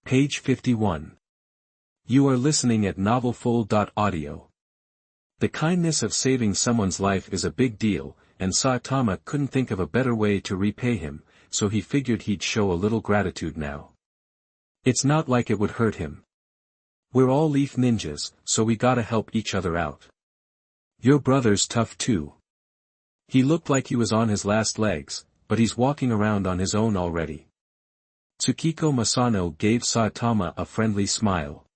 Page 51. You are listening at novelfull.audio. The kindness of saving someone's life is a big deal, and Saitama couldn't think of a better way to repay him, so he figured he'd show a little gratitude now. It's not like it would hurt him. We're all leaf ninjas, so we gotta help each other out. Your brother's tough too. He looked like he was on his last legs, but he's walking around on his own already. Tsukiko Masano gave Saitama a friendly smile.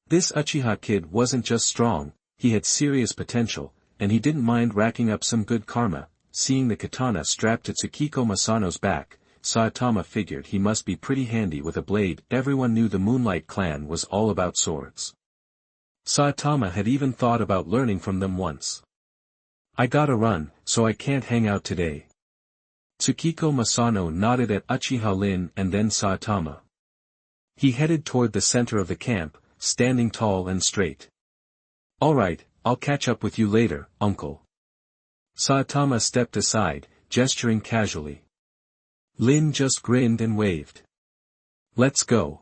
This Uchiha kid wasn't just strong, he had serious potential, and he didn't mind racking up some good karma. Seeing the katana strapped to Tsukiko Masano's back, Saitama figured he must be pretty handy with a blade. Everyone knew the Moonlight Clan was all about swords. Saitama had even thought about learning from them once. I gotta run, so I can't hang out today. Tsukiko Masano nodded at Uchiha Lin and then Saitama. He headed toward the center of the camp, standing tall and straight. Alright, I'll catch up with you later, uncle. Saitama stepped aside, gesturing casually. Lin just grinned and waved. Let's go.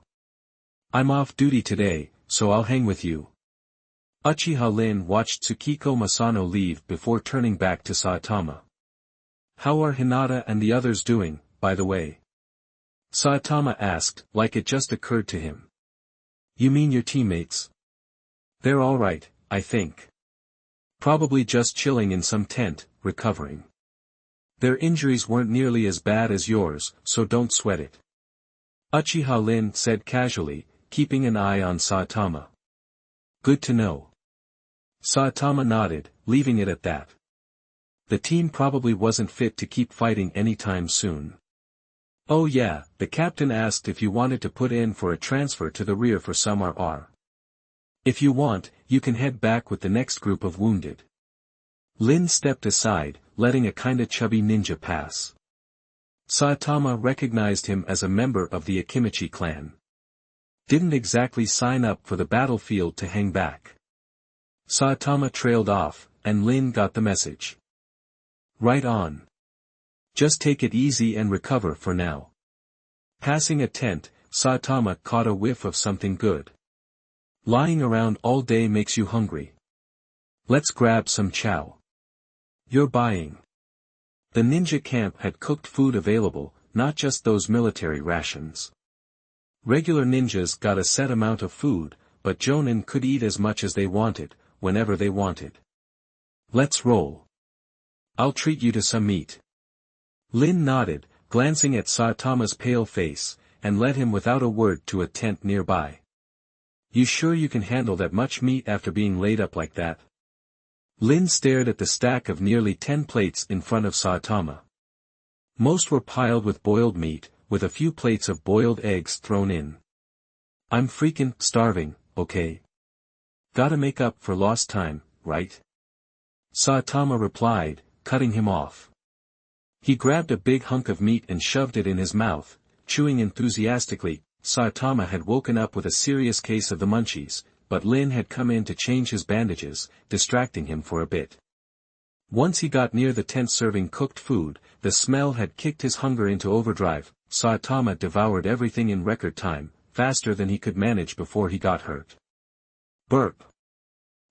I'm off duty today, so I'll hang with you. Uchiha Lin watched Tsukiko Masano leave before turning back to Saitama. How are Hinata and the others doing, by the way? Saitama asked, like it just occurred to him. You mean your teammates? They're alright, I think. Probably just chilling in some tent, recovering. Their injuries weren't nearly as bad as yours, so don't sweat it. Uchiha Lin said casually, keeping an eye on Saitama. Good to know. Saitama nodded, leaving it at that. The team probably wasn't fit to keep fighting anytime soon. Oh yeah, the captain asked if you wanted to put in for a transfer to the rear for some RR. If you want, you can head back with the next group of wounded. Lin stepped aside, letting a kinda chubby ninja pass. Saitama recognized him as a member of the Akimichi clan. Didn't exactly sign up for the battlefield to hang back. Saitama trailed off, and Lin got the message. Right on. Just take it easy and recover for now. Passing a tent, Saitama caught a whiff of something good. Lying around all day makes you hungry. Let's grab some chow. You're buying. The ninja camp had cooked food available, not just those military rations. Regular ninjas got a set amount of food, but Jonin could eat as much as they wanted, whenever they wanted. Let's roll. I'll treat you to some meat. Lin nodded, glancing at Saitama's pale face, and led him without a word to a tent nearby. You sure you can handle that much meat after being laid up like that? Lin stared at the stack of nearly 10 plates in front of Saitama. Most were piled with boiled meat, with a few plates of boiled eggs thrown in. I'm freaking starving, okay? Gotta make up for lost time, right? Saitama replied, cutting him off. He grabbed a big hunk of meat and shoved it in his mouth, chewing enthusiastically. Saitama had woken up with a serious case of the munchies, but Lin had come in to change his bandages, distracting him for a bit. Once he got near the tent serving cooked food, the smell had kicked his hunger into overdrive. Saitama devoured everything in record time, faster than he could manage before he got hurt. Burp.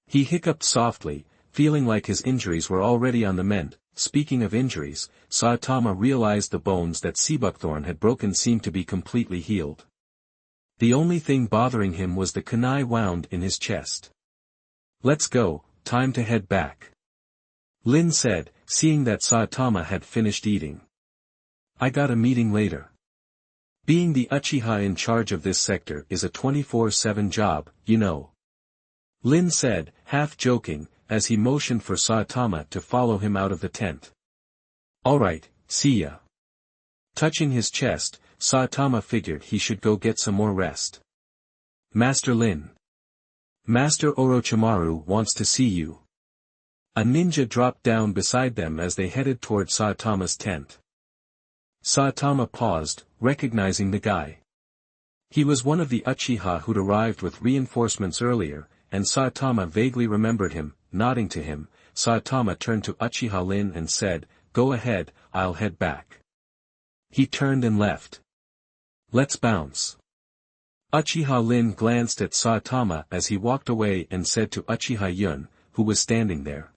He hiccuped softly, feeling like his injuries were already on the mend. Speaking of injuries, Saitama realized the bones that Seabuckthorn had broken seemed to be completely healed. The only thing bothering him was the kunai wound in his chest. Let's go, time to head back. Lin said, seeing that Saitama had finished eating. I got a meeting later. Being the Uchiha in charge of this sector is a 24/7 job, you know. Lin said, half joking, as he motioned for Saitama to follow him out of the tent. Alright, see ya. Touching his chest, Saitama figured he should go get some more rest. Master Lin. Master Orochimaru wants to see you. A ninja dropped down beside them as they headed toward Saitama's tent. Saitama paused, recognizing the guy. He was one of the Uchiha who'd arrived with reinforcements earlier, and Saitama vaguely remembered him. Nodding to him, Saitama turned to Uchiha Lin and said, Go ahead, I'll head back. He turned and left. Let's bounce. Uchiha Lin glanced at Saitama as he walked away and said to Uchiha Yun, who was standing there.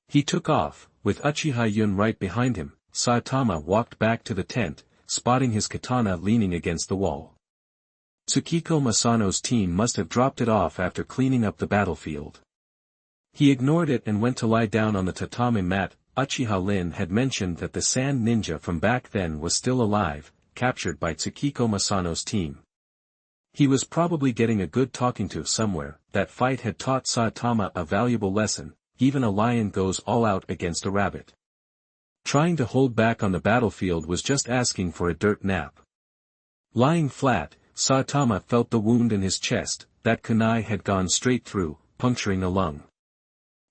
He took off, with Uchiha Yun right behind him. Saitama walked back to the tent, spotting his katana leaning against the wall. Tsukiko Masano's team must have dropped it off after cleaning up the battlefield. He ignored it and went to lie down on the tatami mat. Uchiha Lin had mentioned that the sand ninja from back then was still alive, captured by Tsukiko Masano's team. He was probably getting a good talking to somewhere. That fight had taught Saitama a valuable lesson: even a lion goes all out against a rabbit. Trying to hold back on the battlefield was just asking for a dirt nap. Lying flat, Saitama felt the wound in his chest. That kunai had gone straight through, puncturing a lung.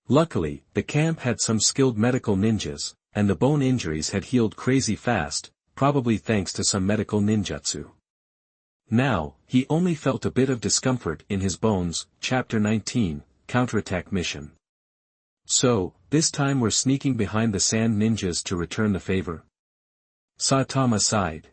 Luckily, the camp had some skilled medical ninjas, and the bone injuries had healed crazy fast, probably thanks to some medical ninjutsu. Now, he only felt a bit of discomfort in his bones. Chapter 19, Counterattack Mission. So, this time we're sneaking behind the sand ninjas to return the favor? Saitama sighed.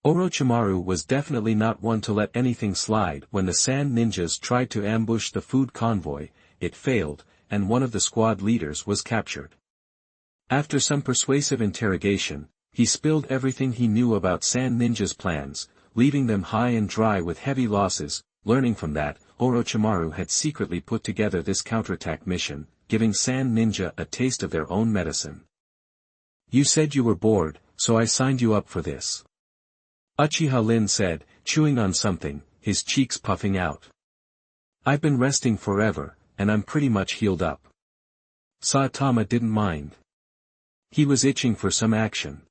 Orochimaru was definitely not one to let anything slide. When the sand ninjas tried to ambush the food convoy, it failed, and one of the squad leaders was captured. After some persuasive interrogation, he spilled everything he knew about sand ninjas' plans, leaving them high and dry with heavy losses. Learning from that, Orochimaru had secretly put together this counterattack mission, giving sand ninja a taste of their own medicine. You said you were bored, so I signed you up for this. Uchiha Lin said, chewing on something, his cheeks puffing out. I've been resting forever, and I'm pretty much healed up. Saitama didn't mind. He was itching for some action.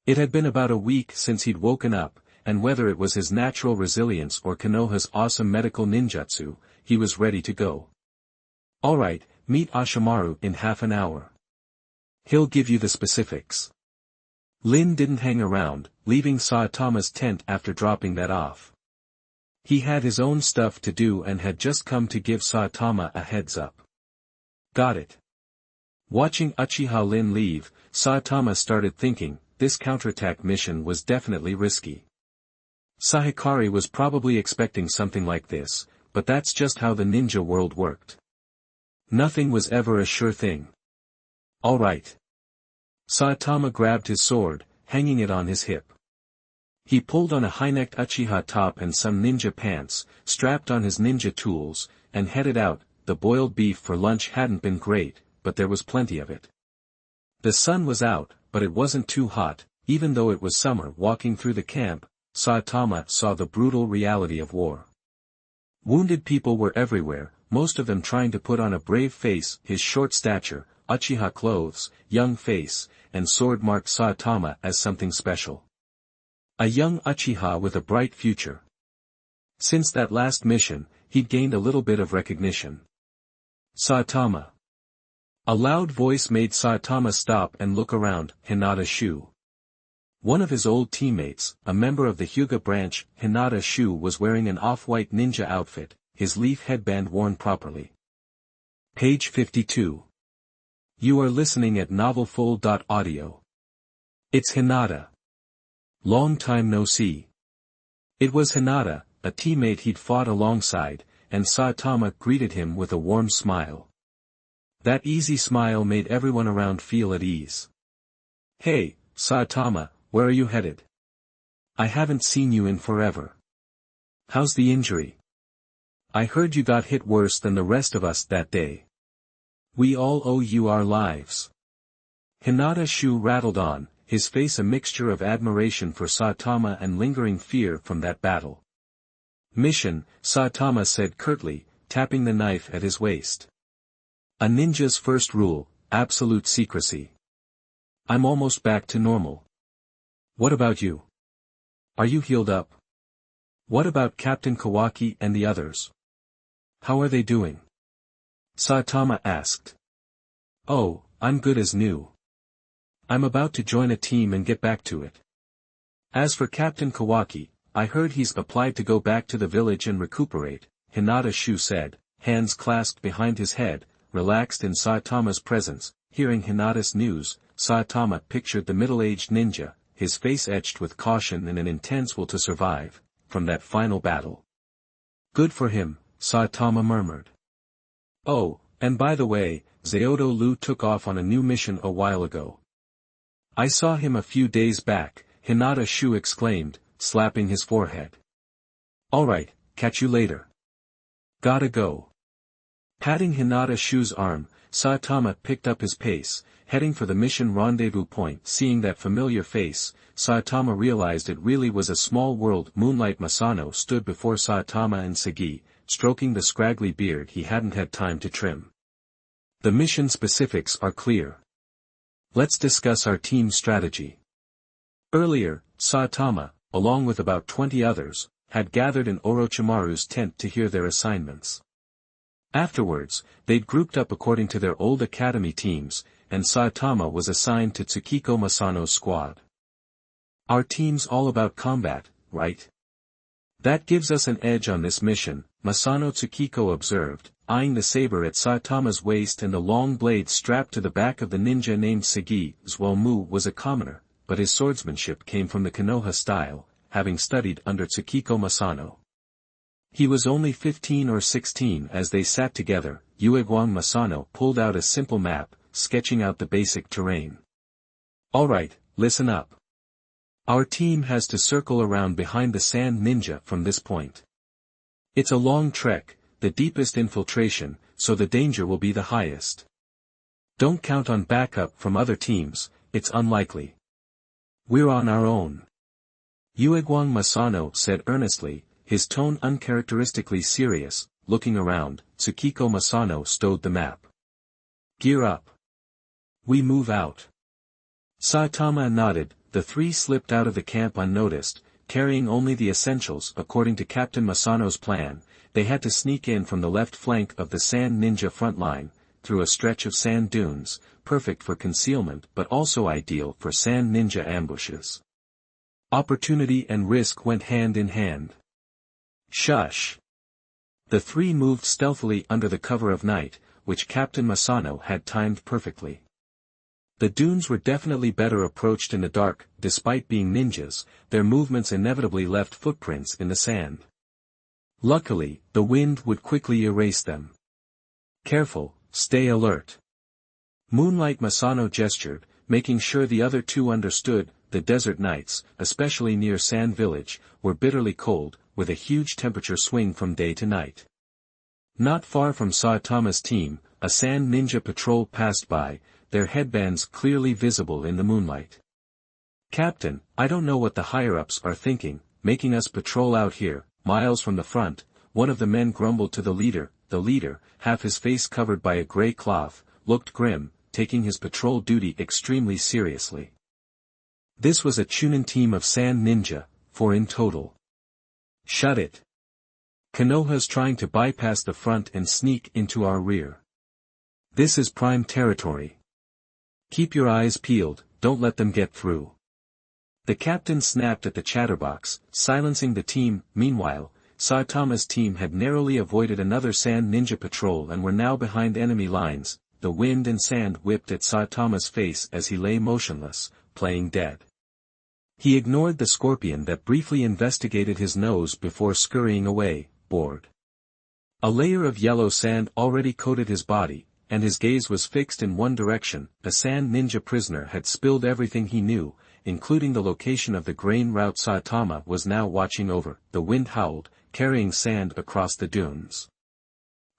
It had been about a week since he'd woken up, and whether it was his natural resilience or Konoha's awesome medical ninjutsu, he was ready to go. Alright, meet Ashimaru in half an hour. He'll give you the specifics. Lin didn't hang around, leaving Saitama's tent after dropping that off. He had his own stuff to do and had just come to give Saitama a heads up. Got it. Watching Uchiha Lin leave, Saitama started thinking, this counterattack mission was definitely risky. Sahikari was probably expecting something like this, but that's just how the ninja world worked. Nothing was ever a sure thing. All right. Saitama grabbed his sword, hanging it on his hip. He pulled on a high-necked Uchiha top and some ninja pants, strapped on his ninja tools, and headed out. The boiled beef for lunch hadn't been great, but there was plenty of it. The sun was out, but it wasn't too hot. Even though it was summer. Walking through the camp, Saitama saw the brutal reality of war. Wounded people were everywhere, most of them trying to put on a brave face. His short stature, Uchiha clothes, young face, and sword marked Saitama as something special. A young Uchiha with a bright future. Since that last mission, he'd gained a little bit of recognition. Saitama. A loud voice made Saitama stop and look around. Hinata Shu. One of his old teammates, a member of the Hyuga branch. Hinata Shu was wearing an off-white ninja outfit, his leaf headband worn properly. Page 52. You are listening at novelfull.audio. It's Hinata. Long time no see. It was Hinata, a teammate he'd fought alongside, and Saitama greeted him with a warm smile. That easy smile made everyone around feel at ease. Hey, Saitama, where are you headed? I haven't seen you in forever. How's the injury? I heard you got hit worse than the rest of us that day. We all owe you our lives. Hinata Shu rattled on, his face a mixture of admiration for Saitama and lingering fear from that battle. Mission, Saitama said curtly, tapping the knife at his waist. A ninja's first rule, absolute secrecy. I'm almost back to normal. What about you? Are you healed up? What about Captain Kawaki and the others? How are they doing? Saitama asked. Oh, I'm good as new. I'm about to join a team and get back to it. As for Captain Kawaki, I heard he's applied to go back to the village and recuperate, Hinata Shu said, hands clasped behind his head, relaxed in Saitama's presence. Hearing Hinata's news, Saitama pictured the middle-aged ninja, his face etched with caution and an intense will to survive. from that final battle. Good for him, Saitama murmured. Oh, and by the way, Zyodo Lu took off on a new mission a while ago. I saw him a few days back, Hinata Shu exclaimed, slapping his forehead. Alright, catch you later. Gotta go. Patting Hinata Shu's arm, Saitama picked up his pace, heading for the mission rendezvous point. Seeing that familiar face, Saitama realized it really was a small world. Moonlight Masano stood before Saitama and Sagi, stroking the scraggly beard he hadn't had time to trim. The mission specifics are clear. Let's discuss our team strategy. Earlier, Saitama, along with about 20 others, had gathered in Orochimaru's tent to hear their assignments. Afterwards, they'd grouped up according to their old academy teams, and Saitama was assigned to Tsukiko Masano's squad. Our team's all about combat, right? That gives us an edge on this mission, Masano Tsukiko observed, eyeing the saber at Saitama's waist and the long blade strapped to the back of the ninja named Sagi. Zuomu was a commoner, but his swordsmanship came from the Konoha style, having studied under Tsukiko Masano. He was only 15 or 16 as they sat together. Ueguang Masano pulled out a simple map, sketching out the basic terrain. Alright, listen up. Our team has to circle around behind the sand ninja from this point. It's a long trek, the deepest infiltration, so the danger will be the highest. Don't count on backup from other teams, it's unlikely. We're on our own. Ueguang Masano said earnestly, his tone uncharacteristically serious. Looking around, Tsukiko Masano stowed the map. Gear up. We move out. Saitama nodded. The three slipped out of the camp unnoticed, carrying only the essentials. According to Captain Masano's plan, they had to sneak in from the left flank of the sand ninja front line, through a stretch of sand dunes, perfect for concealment but also ideal for sand ninja ambushes. Opportunity and risk went hand in hand. Shush. The three moved stealthily under the cover of night, which Captain Masano had timed perfectly. The dunes were definitely better approached in the dark. Despite being ninjas, their movements inevitably left footprints in the sand. Luckily, the wind would quickly erase them. Careful, stay alert. Moonlight Masano gestured, making sure the other two understood. The desert nights, especially near Sand Village, were bitterly cold, with a huge temperature swing from day to night. Not far from Saitama's team, a sand ninja patrol passed by, their headbands clearly visible in the moonlight. Captain, I don't know what the higher-ups are thinking, making us patrol out here, miles from the front, one of the men grumbled to the leader. The leader, half his face covered by a gray cloth, looked grim, taking his patrol duty extremely seriously. This was a Chunin team of sand ninja, 4 in total. Shut it. Konoha's trying to bypass the front and sneak into our rear. This is prime territory. Keep your eyes peeled, don't let them get through. The captain snapped at the chatterbox, silencing the team. Meanwhile, Saitama's team had narrowly avoided another sand ninja patrol and were now behind enemy lines. The wind and sand whipped at Saitama's face as he lay motionless, playing dead. He ignored the scorpion that briefly investigated his nose before scurrying away, bored. A layer of yellow sand already coated his body, and his gaze was fixed in one direction. The sand ninja prisoner had spilled everything he knew, including the location of the grain route Saitama was now watching over. The wind howled, carrying sand across the dunes.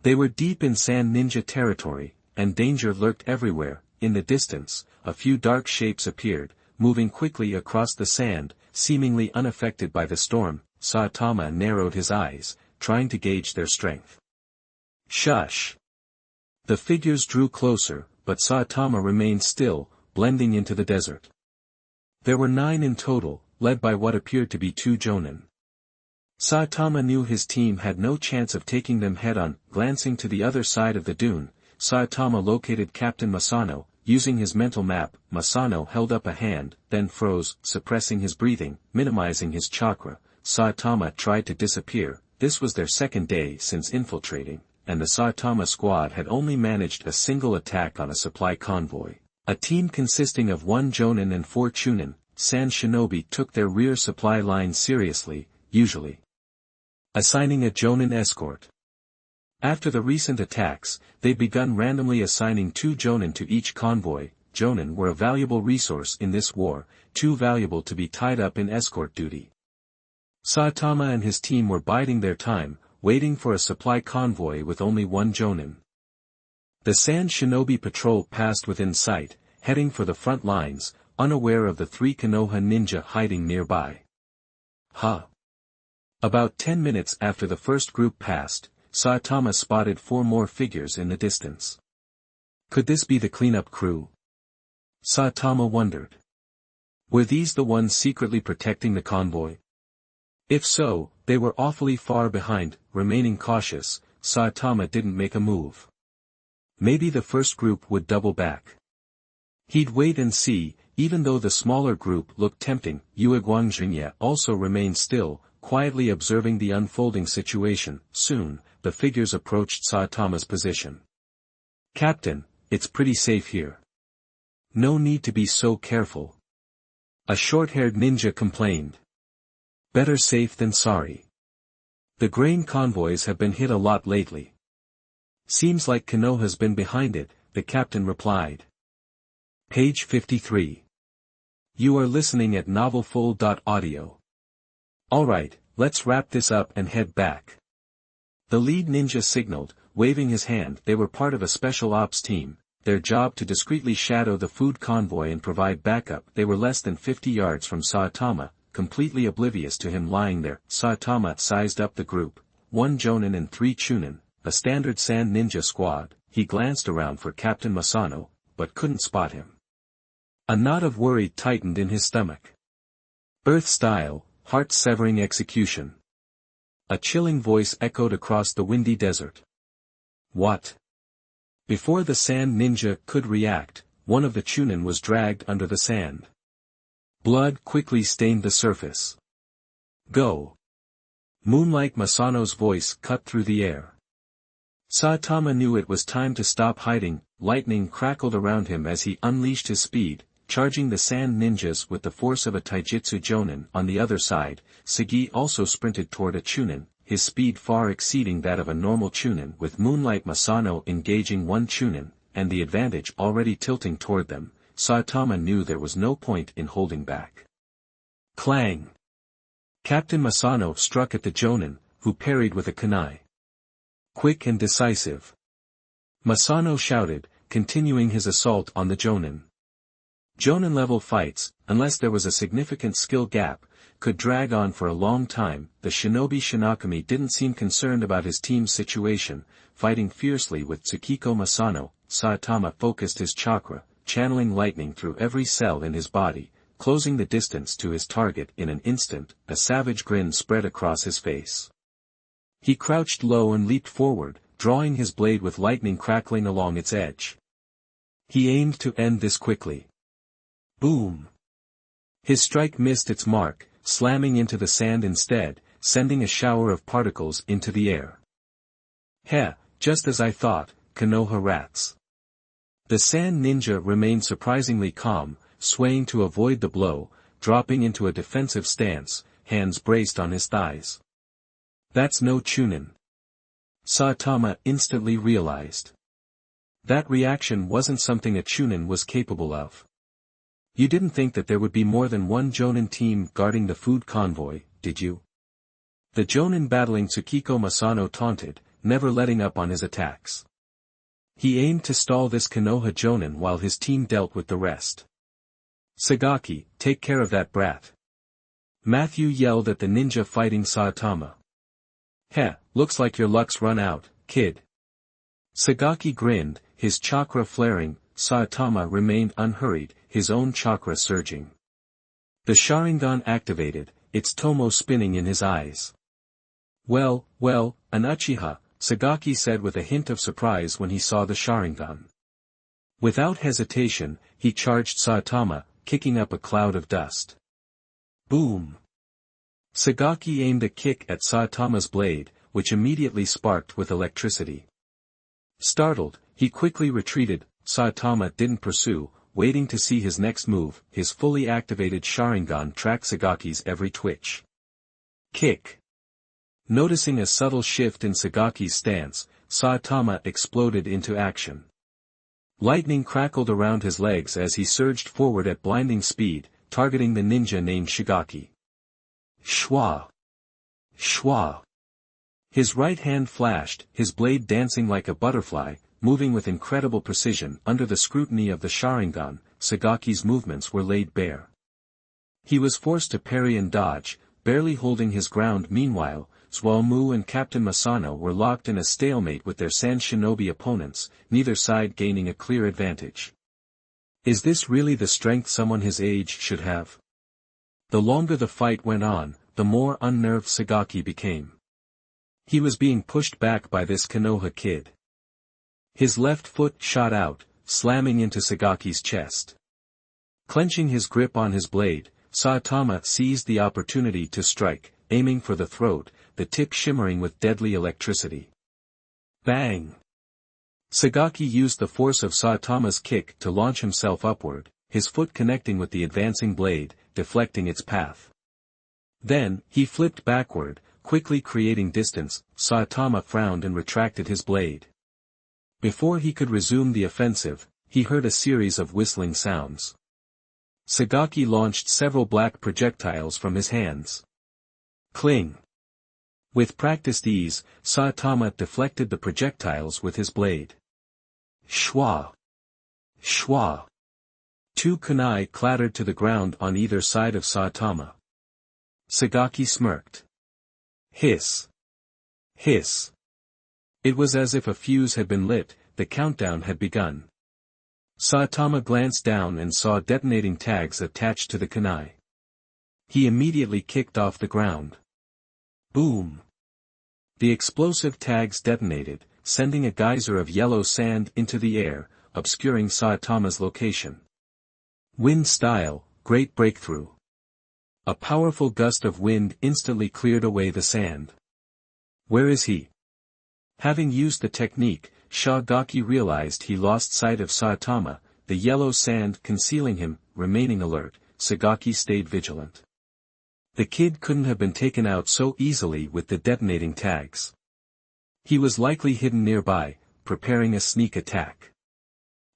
They were deep in sand ninja territory, and danger lurked everywhere. In the distance, a few dark shapes appeared, moving quickly across the sand, seemingly unaffected by the storm. Saitama narrowed his eyes, trying to gauge their strength. Shush! The figures drew closer, but Saitama remained still, blending into the desert. There were 9 in total, led by what appeared to be 2 jonin. Saitama knew his team had no chance of taking them head-on. Glancing to the other side of the dune, Saitama located Captain Masano. Using his mental map, Masano held up a hand, then froze, suppressing his breathing, minimizing his chakra. Saitama tried to disappear. This was their second day since infiltrating, and the Saitama squad had only managed a single attack on a supply convoy. A team consisting of 1 jonin and 4 chunin, Sand Shinobi took their rear supply line seriously. usually. Assigning a Jonin escort. After the recent attacks, they've begun randomly assigning 2 Jonin to each convoy. Jonin were a valuable resource in this war, too valuable to be tied up in escort duty. Saitama and his team were biding their time, waiting for a supply convoy with only 1 Jonin. The Sand Shinobi patrol passed within sight, heading for the front lines, unaware of the 3 Konoha ninja hiding nearby. About 10 minutes after the first group passed, Saitama spotted 4 more figures in the distance. Could this be the cleanup crew? Saitama wondered. Were these the ones secretly protecting the convoy? If so, they were awfully far behind. Remaining cautious, Saitama didn't make a move. Maybe the first group would double back. He'd wait and see. Even though the smaller group looked tempting, Yue Guangxunya also remained still, quietly observing the unfolding situation. Soon, the figures approached Saitama's position. "Captain, it's pretty safe here. No need to be so careful," a short-haired ninja complained. "Better safe than sorry. The grain convoys have been hit a lot lately." "Seems like Konoha's been behind it," the captain replied. Page 53. You are listening at novelfull.audio. Alright, let's wrap this up and head back. The lead ninja signaled, waving his hand. They were part of a special ops team, their job to discreetly shadow the food convoy and provide backup. They were less than 50 yards from Saitama, completely oblivious to him lying there. Saitama sized up the group, 1 Jonin and 3 Chunin, a standard sand ninja squad. He glanced around for Captain Masano, but couldn't spot him. A knot of worry tightened in his stomach. Earth-style, heart-severing execution. A chilling voice echoed across the windy desert. What? Before the sand ninja could react, one of the Chunin was dragged under the sand. Blood quickly stained the surface. Go! Moonlight Masano's voice cut through the air. Saitama knew it was time to stop hiding. Lightning crackled around him as he unleashed his speed, charging the sand ninjas with the force of a taijutsu jonin. On the other side, Sagi also sprinted toward a Chunin, his speed far exceeding that of a normal Chunin. With Moonlight Masano engaging 1 Chunin, and the advantage already tilting toward them, Saitama knew there was no point in holding back. Clang! Captain Masano struck at the jonin, who parried with a kunai. Quick and decisive. Masano shouted, continuing his assault on the jonin. Jonin-level fights, unless there was a significant skill gap, could drag on for a long time. The shinobi Shinakami didn't seem concerned about his team's situation, fighting fiercely with Tsukiko Masano. Saitama focused his chakra, channeling lightning through every cell in his body, closing the distance to his target in an instant. A savage grin spread across his face. He crouched low and leaped forward, drawing his blade with lightning crackling along its edge. He aimed to end this quickly. Boom! His strike missed its mark, slamming into the sand instead, sending a shower of particles into the air. Heh, just as I thought, Konoha rats. The sand ninja remained surprisingly calm, swaying to avoid the blow, dropping into a defensive stance, hands braced on his thighs. That's no Chunin. Saitama instantly realized. That reaction wasn't something a Chunin was capable of. You didn't think that there would be more than 1 jonin team guarding the food convoy, did you? The jonin battling Tsukiko Masano taunted, never letting up on his attacks. He aimed to stall this Konoha jonin while his team dealt with the rest. Sagaki, take care of that brat. Matthew yelled at the ninja fighting Saitama. Heh, looks like your luck's run out, kid. Sagaki grinned, his chakra flaring. Saitama remained unhurried, his own chakra surging. The Sharingan activated, its tomo spinning in his eyes. Well, an Uchiha, Sagaki said with a hint of surprise when he saw the Sharingan. Without hesitation, he charged Saitama, kicking up a cloud of dust. Boom! Sagaki aimed a kick at Saitama's blade, which immediately sparked with electricity. Startled, he quickly retreated. Saitama didn't pursue, waiting to see his next move. His fully activated Sharingan tracked Sagaki's every twitch. Kick. Noticing a subtle shift in Sagaki's stance, Saitama exploded into action. Lightning crackled around his legs as he surged forward at blinding speed, targeting the ninja named Shigaki. Shwa! Shwa! His right hand flashed, his blade dancing like a butterfly, moving with incredible precision. Under the scrutiny of the Sharingan, Sagaki's movements were laid bare. He was forced to parry and dodge, barely holding his ground. Meanwhile, Zuomu and Captain Masano were locked in a stalemate with their Sand Shinobi opponents, neither side gaining a clear advantage. Is this really the strength someone his age should have? The longer the fight went on, the more unnerved Sagaki became. He was being pushed back by this Konoha kid. His left foot shot out, slamming into Sagaki's chest. Clenching his grip on his blade, Saitama seized the opportunity to strike, aiming for the throat, the tip shimmering with deadly electricity. Bang! Sagaki used the force of Saitama's kick to launch himself upward, his foot connecting with the advancing blade, deflecting its path. Then, he flipped backward, quickly creating distance. Saitama frowned and retracted his blade. Before he could resume the offensive, he heard a series of whistling sounds. Sagaki launched several black projectiles from his hands. Cling! With practiced ease, Saitama deflected the projectiles with his blade. Shwa! Shwa! Two kunai clattered to the ground on either side of Saitama. Sagaki smirked. Hiss! Hiss! It was as if a fuse had been lit, the countdown had begun. Saitama glanced down and saw detonating tags attached to the kunai. He immediately kicked off the ground. Boom! The explosive tags detonated, sending a geyser of yellow sand into the air, obscuring Saitama's location. Wind style, great breakthrough. A powerful gust of wind instantly cleared away the sand. Where is he? Having used the technique, Shigaki realized he lost sight of Saitama, the yellow sand concealing him. Remaining alert, Sagaki stayed vigilant. The kid couldn't have been taken out so easily with the detonating tags. He was likely hidden nearby, preparing a sneak attack.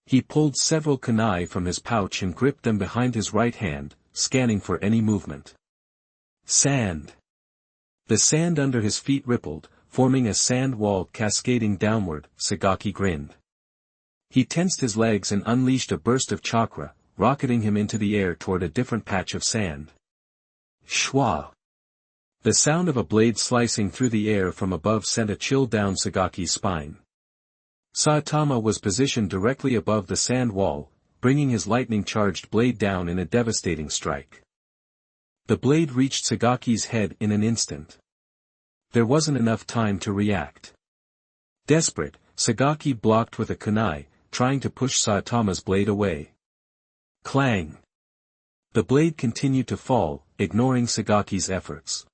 He pulled several kunai from his pouch and gripped them behind his right hand, scanning for any movement. Sand! The sand under his feet rippled, forming a sand wall cascading downward. Sagaki grinned. He tensed his legs and unleashed a burst of chakra, rocketing him into the air toward a different patch of sand. Shwa! The sound of a blade slicing through the air from above sent a chill down Sagaki's spine. Saitama was positioned directly above the sand wall, bringing his lightning-charged blade down in a devastating strike. The blade reached Sagaki's head in an instant. There wasn't enough time to react. Desperate, Sagaki blocked with a kunai, trying to push Saitama's blade away. Clang! The blade continued to fall, ignoring Sagaki's efforts.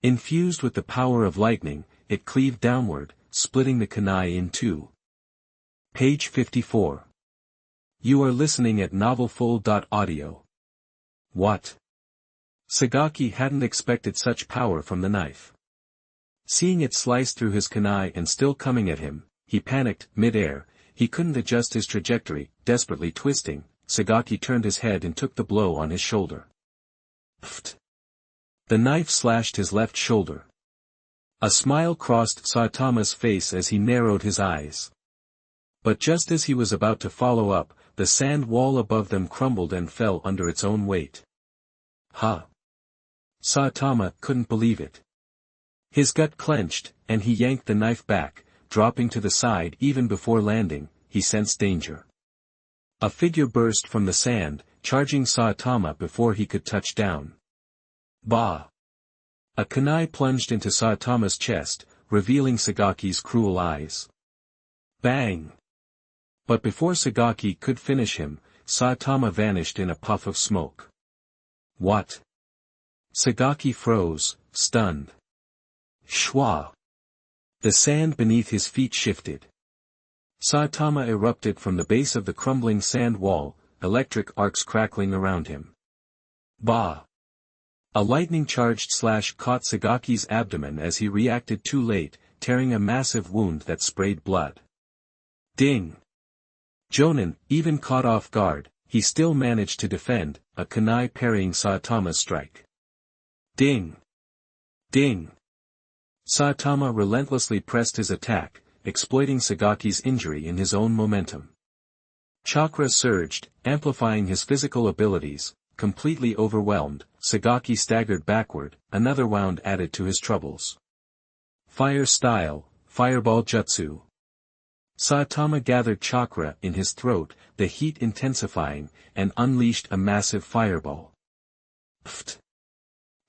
Infused with the power of lightning, it cleaved downward, splitting the kunai in two. Page 54. You are listening at novelfull.audio. What? Sagaki hadn't expected such power from the knife. Seeing it slice through his kunai and still coming at him, he panicked. Mid-air, he couldn't adjust his trajectory. Desperately twisting, Sagaki turned his head and took the blow on his shoulder. Pfft! The knife slashed his left shoulder. A smile crossed Saitama's face as he narrowed his eyes. But just as he was about to follow up, the sand wall above them crumbled and fell under its own weight. Huh! Saitama couldn't believe it. His gut clenched, and he yanked the knife back, dropping to the side. Even before landing, he sensed danger. A figure burst from the sand, charging Saitama before he could touch down. Bah! A kunai plunged into Saitama's chest, revealing Sagaki's cruel eyes. Bang! But before Sagaki could finish him, Saitama vanished in a puff of smoke. What? Sagaki froze, stunned. Shwa! The sand beneath his feet shifted. Saitama erupted from the base of the crumbling sand wall, electric arcs crackling around him. Bah! A lightning-charged slash caught Sagaki's abdomen as he reacted too late, tearing a massive wound that sprayed blood. Ding! Jonin, even caught off guard, he still managed to defend, a kunai parrying Saitama's strike. Ding! Ding! Saitama relentlessly pressed his attack, exploiting Sagaki's injury in his own momentum. Chakra surged, amplifying his physical abilities. Completely overwhelmed, Sagaki staggered backward, another wound added to his troubles. Fire style, fireball jutsu. Saitama gathered chakra in his throat, the heat intensifying, and unleashed a massive fireball. Pfft!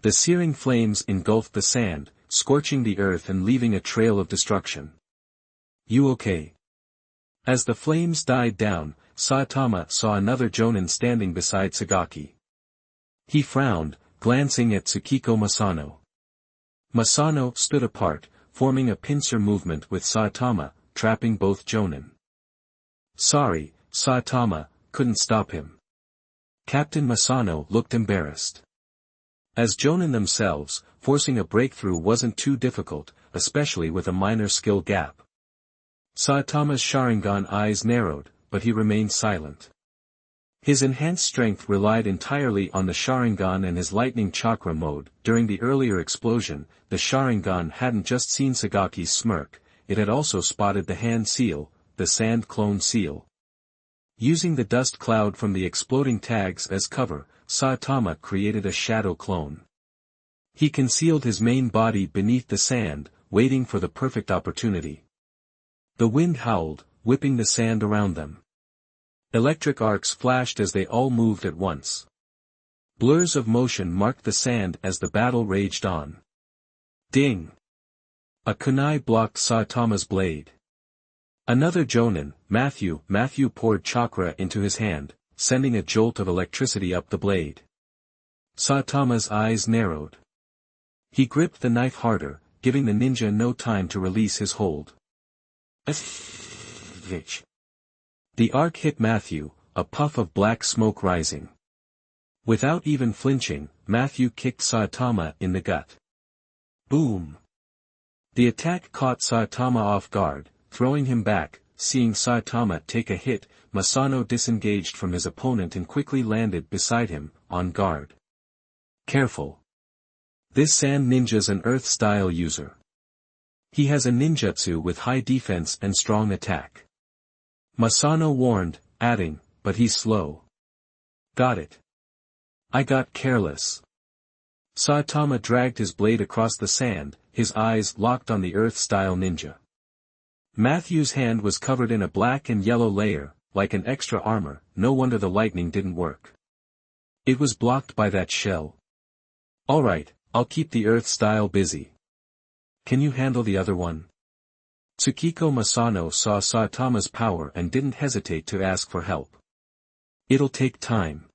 The searing flames engulfed the sand, scorching the earth and leaving a trail of destruction. You okay? As the flames died down, Saitama saw another Jonin standing beside Sagaki. He frowned, glancing at Tsukiko Masano. Masano stood apart, forming a pincer movement with Saitama, trapping both Jonin. Sorry, Saitama, couldn't stop him. Captain Masano looked embarrassed. As Jonin themselves, forcing a breakthrough wasn't too difficult, especially with a minor skill gap. Saitama's Sharingan eyes narrowed, but he remained silent. His enhanced strength relied entirely on the Sharingan and his lightning chakra mode. During the earlier explosion, the Sharingan hadn't just seen Sagaki's smirk, it had also spotted the hand seal, the sand clone seal. Using the dust cloud from the exploding tags as cover, Saitama created a shadow clone. He concealed his main body beneath the sand, waiting for the perfect opportunity. The wind howled, whipping the sand around them. Electric arcs flashed as they all moved at once. Blurs of motion marked the sand as the battle raged on. Ding! A kunai blocked Saitama's blade. Another Jonin, Matthew poured chakra into his hand, sending a jolt of electricity up the blade. Saitama's eyes narrowed. He gripped the knife harder, giving the ninja no time to release his hold. The arc hit Matthew, a puff of black smoke rising. Without even flinching, Matthew kicked Saitama in the gut. Boom! The attack caught Saitama off guard, throwing him back. Seeing Saitama take a hit, Masano disengaged from his opponent and quickly landed beside him, on guard. Careful! This sand ninja's an earth-style user. He has a ninjutsu with high defense and strong attack. Masano warned, adding, but he's slow. Got it. I got careless. Saitama dragged his blade across the sand, his eyes locked on the earth-style ninja. Matthew's hand was covered in a black and yellow layer, like an extra armor. No wonder the lightning didn't work. It was blocked by that shell. Alright, I'll keep the earth-style busy. Can you handle the other one? Tsukiko Masano saw Saitama's power and didn't hesitate to ask for help. It'll take time.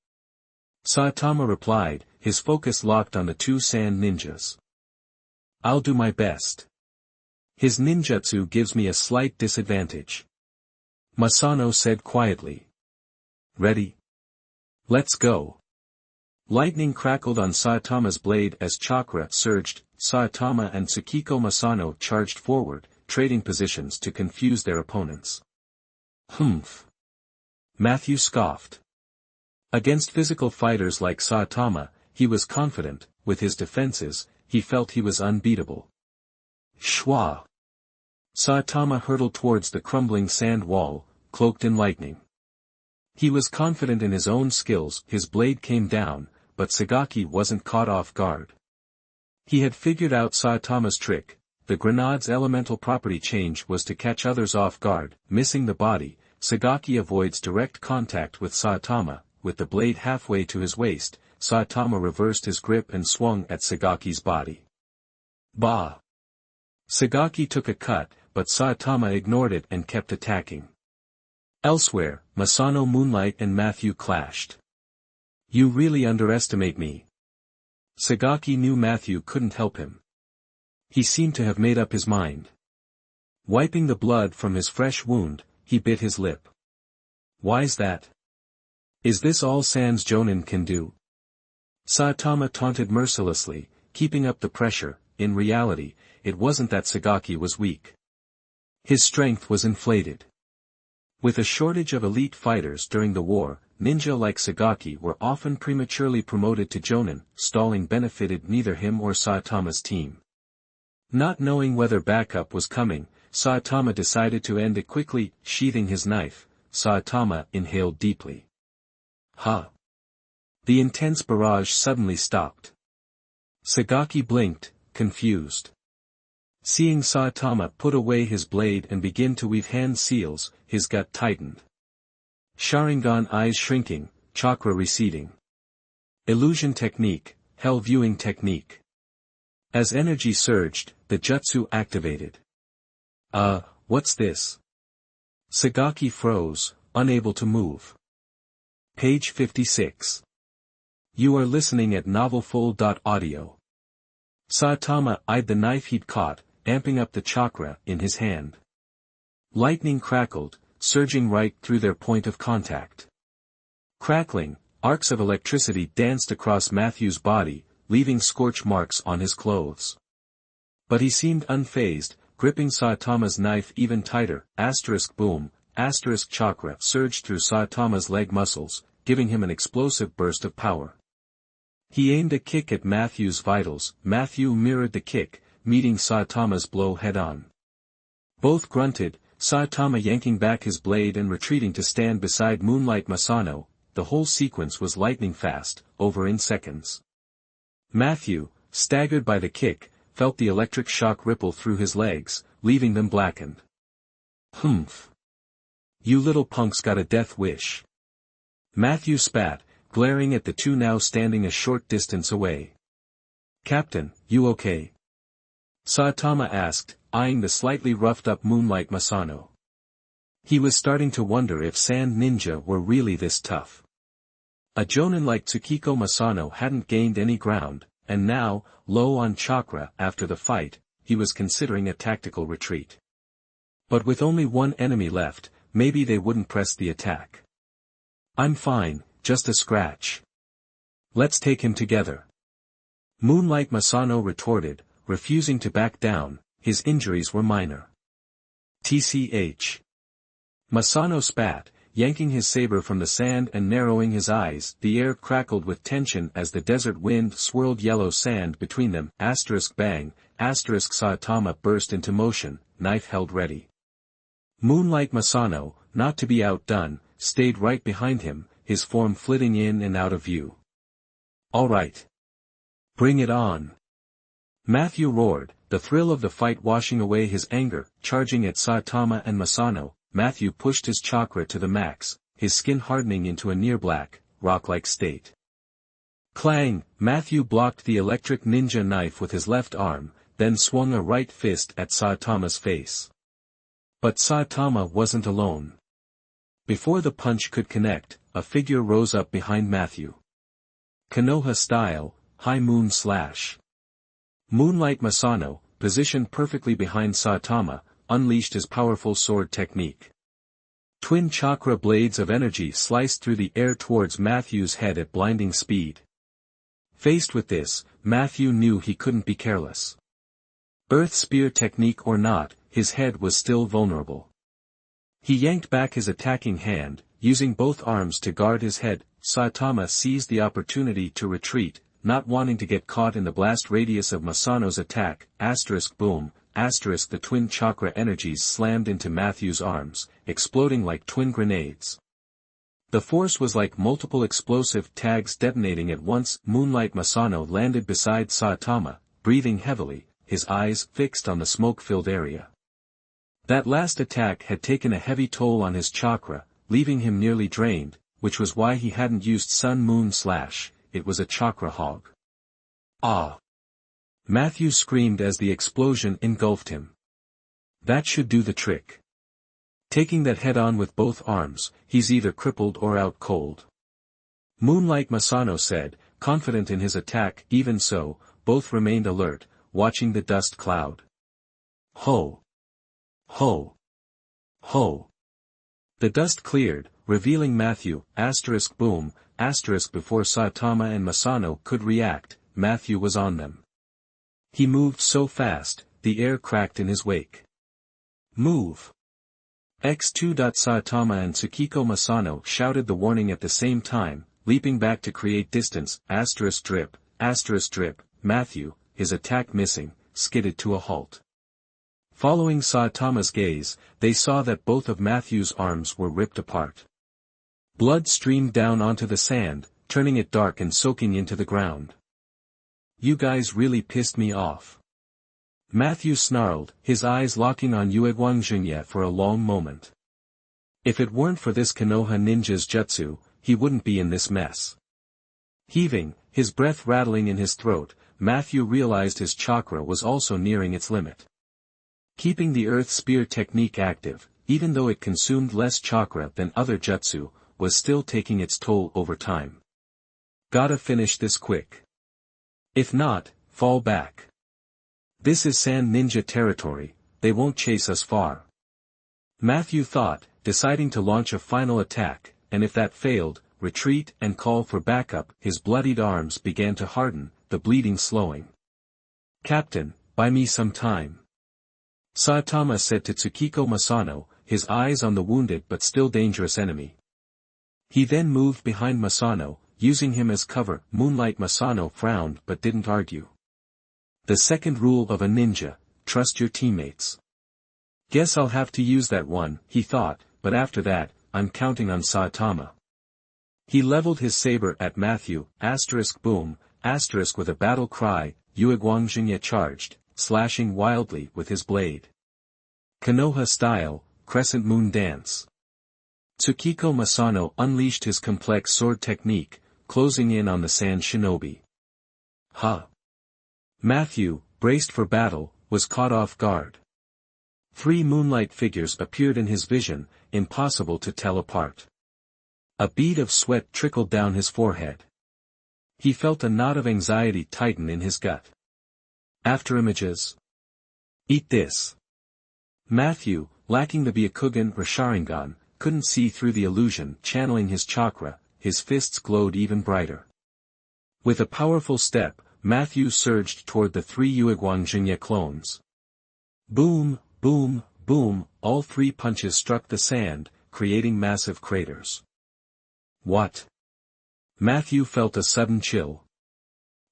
Saitama replied, his focus locked on the two sand ninjas. I'll do my best. His ninjutsu gives me a slight disadvantage. Masano said quietly. Ready? Let's go. Lightning crackled on Saitama's blade as chakra surged. Saitama and Tsukiko Masano charged forward, trading positions to confuse their opponents. Humph! Matthew scoffed. Against physical fighters like Saitama, he was confident. With his defenses, he felt he was unbeatable. Shwa! Saitama hurtled towards the crumbling sand wall, cloaked in lightning. He was confident in his own skills. His blade came down, but Sagaki wasn't caught off guard. He had figured out Saitama's trick. The grenade's elemental property change was to catch others off guard. Missing the body, Sagaki avoids direct contact with Saitama. With the blade halfway to his waist, Saitama reversed his grip and swung at Sagaki's body. Bah! Sagaki took a cut, but Saitama ignored it and kept attacking. Elsewhere, Masano Moonlight and Matthew clashed. You really underestimate me. Sagaki knew Matthew couldn't help him. He seemed to have made up his mind. Wiping the blood from his fresh wound, he bit his lip. Why's that? Is this all Sans Jonin can do? Saitama taunted mercilessly, keeping up the pressure. In reality, it wasn't that Sagaki was weak. His strength was inflated. With a shortage of elite fighters during the war, ninja like Sagaki were often prematurely promoted to jonin. Stalling benefited neither him or Saitama's team. Not knowing whether backup was coming, Saitama decided to end it quickly. Sheathing his knife, Saitama inhaled deeply. Ha! The intense barrage suddenly stopped. Sagaki blinked, confused. Seeing Saitama put away his blade and begin to weave hand seals, his gut tightened. Sharingan eyes shrinking, chakra receding. Illusion technique, hell viewing technique. As energy surged, the jutsu activated. What's this? Sagaki froze, unable to move. Page 56. You are listening at novelfull.audio. Saitama eyed the knife he'd caught, amping up the chakra in his hand. Lightning crackled, surging right through their point of contact. Crackling, arcs of electricity danced across Matthew's body, leaving scorch marks on his clothes. But he seemed unfazed, gripping Saitama's knife even tighter. Boom, chakra surged through Saitama's leg muscles, giving him an explosive burst of power. He aimed a kick at Matthew's vitals. Matthew mirrored the kick, meeting Saitama's blow head-on. Both grunted, Saitama yanking back his blade and retreating to stand beside Moonlight Masano. The whole sequence was lightning fast, over in seconds. Matthew, staggered by the kick, felt the electric shock ripple through his legs, leaving them blackened. Humph! You little punks got a death wish. Matthew spat, glaring at the two now standing a short distance away. Captain, you okay? Saitama asked, eyeing the slightly roughed-up Moonlight Masano. He was starting to wonder if Sand Ninja were really this tough. A jonin like Tsukiko Masano hadn't gained any ground, and now, low on chakra after the fight, he was considering a tactical retreat. But with only one enemy left, maybe they wouldn't press the attack. I'm fine, just a scratch. Let's take him together. Moonlight Masano retorted, refusing to back down. His injuries were minor. Tch. Masano spat, yanking his saber from the sand and narrowing his eyes. The air crackled with tension as the desert wind swirled yellow sand between them. Bang, Saitama burst into motion, knife held ready. Moonlight Masano, not to be outdone, stayed right behind him, his form flitting in and out of view. All right. Bring it on. Matthew roared, the thrill of the fight washing away his anger. Charging at Saitama and Masano, Matthew pushed his chakra to the max, his skin hardening into a near-black, rock-like state. Clang! Matthew blocked the electric ninja knife with his left arm, then swung a right fist at Saitama's face. But Saitama wasn't alone. Before the punch could connect, a figure rose up behind Matthew. Konoha style, high moon slash. Moonlight Masano, positioned perfectly behind Saitama, unleashed his powerful sword technique. Twin chakra blades of energy sliced through the air towards Matthew's head at blinding speed. Faced with this, Matthew knew he couldn't be careless. Earth spear technique or not, his head was still vulnerable. He yanked back his attacking hand, using both arms to guard his head. Saitama seized the opportunity to retreat, not wanting to get caught in the blast radius of Masano's attack. Boom, the twin chakra energies slammed into Matthew's arms, exploding like twin grenades. The force was like multiple explosive tags detonating at once. Moonlight Masano landed beside Saitama, breathing heavily, his eyes fixed on the smoke-filled area. That last attack had taken a heavy toll on his chakra, leaving him nearly drained, which was why he hadn't used Sun-Moon Slash. It was a chakra hog. Ah! Matthew screamed as the explosion engulfed him. That should do the trick. Taking that head-on with both arms, he's either crippled or out cold. Moonlight Masano said, confident in his attack. Even so, both remained alert, watching the dust cloud. Ho! Ho! Ho! The dust cleared, revealing Matthew, boom, before Saitama and Masano could react, Matthew was on them. He moved so fast, the air cracked in his wake. Move! X2. Saitama and Tsukiko Masano shouted the warning at the same time, leaping back to create distance, drip, Matthew, his attack missing, skidded to a halt. Following Saitama's gaze, they saw that both of Matthew's arms were ripped apart. Blood streamed down onto the sand, turning it dark and soaking into the ground. You guys really pissed me off. Matthew snarled, his eyes locking on Uegwangjunya for a long moment. If it weren't for this Konoha ninja's jutsu, he wouldn't be in this mess. Heaving, his breath rattling in his throat, Matthew realized his chakra was also nearing its limit. Keeping the earth spear technique active, even though it consumed less chakra than other jutsu, was still taking its toll over time. Gotta finish this quick. If not, fall back. This is Sand Ninja territory, they won't chase us far. Matthew thought, deciding to launch a final attack, and if that failed, retreat and call for backup. His bloodied arms began to harden, the bleeding slowing. Captain, buy me some time. Saitama said to Tsukiko Masano, his eyes on the wounded but still dangerous enemy. He then moved behind Masano, using him as cover. Moonlight Masano frowned but didn't argue. The second rule of a ninja, trust your teammates. Guess I'll have to use that one, he thought, but after that, I'm counting on Saitama. He leveled his saber at Matthew, boom, with a battle cry. Uegwangjunya charged, slashing wildly with his blade. Konoha style, crescent moon dance. Tsukiko Masano unleashed his complex sword technique, closing in on the sand shinobi. Matthew, braced for battle, was caught off guard. 3 moonlight figures appeared in his vision, impossible to tell apart. A bead of sweat trickled down his forehead. He felt a knot of anxiety tighten in his gut. After images. Eat this. Matthew, lacking the Byakugan or Sharingan, couldn't see through the illusion. Channeling his chakra, his fists glowed even brighter. With a powerful step, Matthew surged toward the 3 Uegwangjunya clones. Boom, boom, boom, all 3 punches struck the sand, creating massive craters. What? Matthew felt a sudden chill.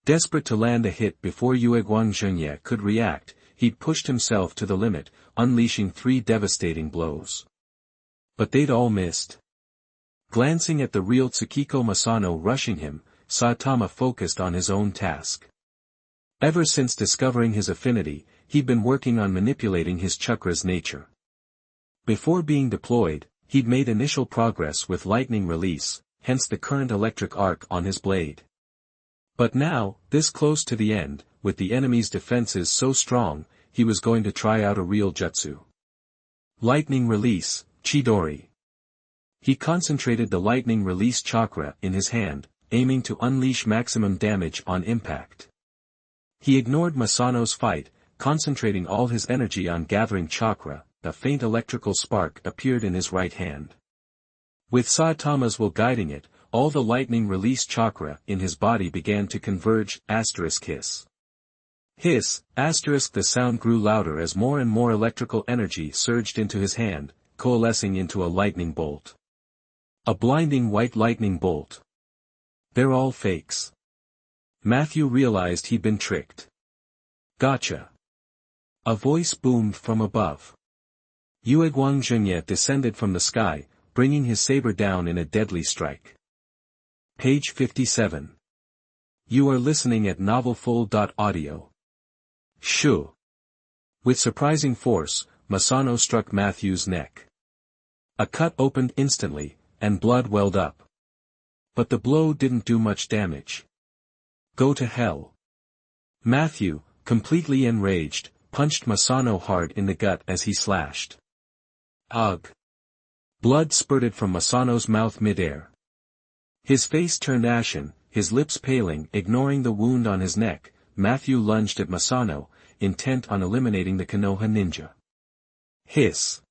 Desperate to land a hit before Uegwangjunya could react, he'd pushed himself to the limit, unleashing 3 devastating blows. But they'd all missed. Glancing at the real Tsukiko Masano rushing him, Saitama focused on his own task. Ever since discovering his affinity, he'd been working on manipulating his chakra's nature. Before being deployed, he'd made initial progress with lightning release, hence the current electric arc on his blade. But now, this close to the end, with the enemy's defenses so strong, he was going to try out a real jutsu. Lightning release, Chidori. He concentrated the lightning release chakra in his hand, aiming to unleash maximum damage on impact. He ignored Masano's fight, concentrating all his energy on gathering chakra. A faint electrical spark appeared in his right hand. With Saitama's will guiding it, all the lightning release chakra in his body began to converge. Hiss. Hiss, the sound grew louder as more and more electrical energy surged into his hand, coalescing into a lightning bolt. A blinding white lightning bolt. They're all fakes. Matthew realized he'd been tricked. Gotcha. A voice boomed from above. Uegwangjunya descended from the sky, bringing his saber down in a deadly strike. Page 57. You are listening at novelfull.audio. Shoo. With surprising force, Masano struck Matthew's neck. A cut opened instantly, and blood welled up. But the blow didn't do much damage. Go to hell. Matthew, completely enraged, punched Masano hard in the gut as he slashed. Ugh. Blood spurted from Masano's mouth midair. His face turned ashen, his lips paling. Ignoring the wound on his neck, Matthew lunged at Masano, intent on eliminating the Konoha ninja. Hiss.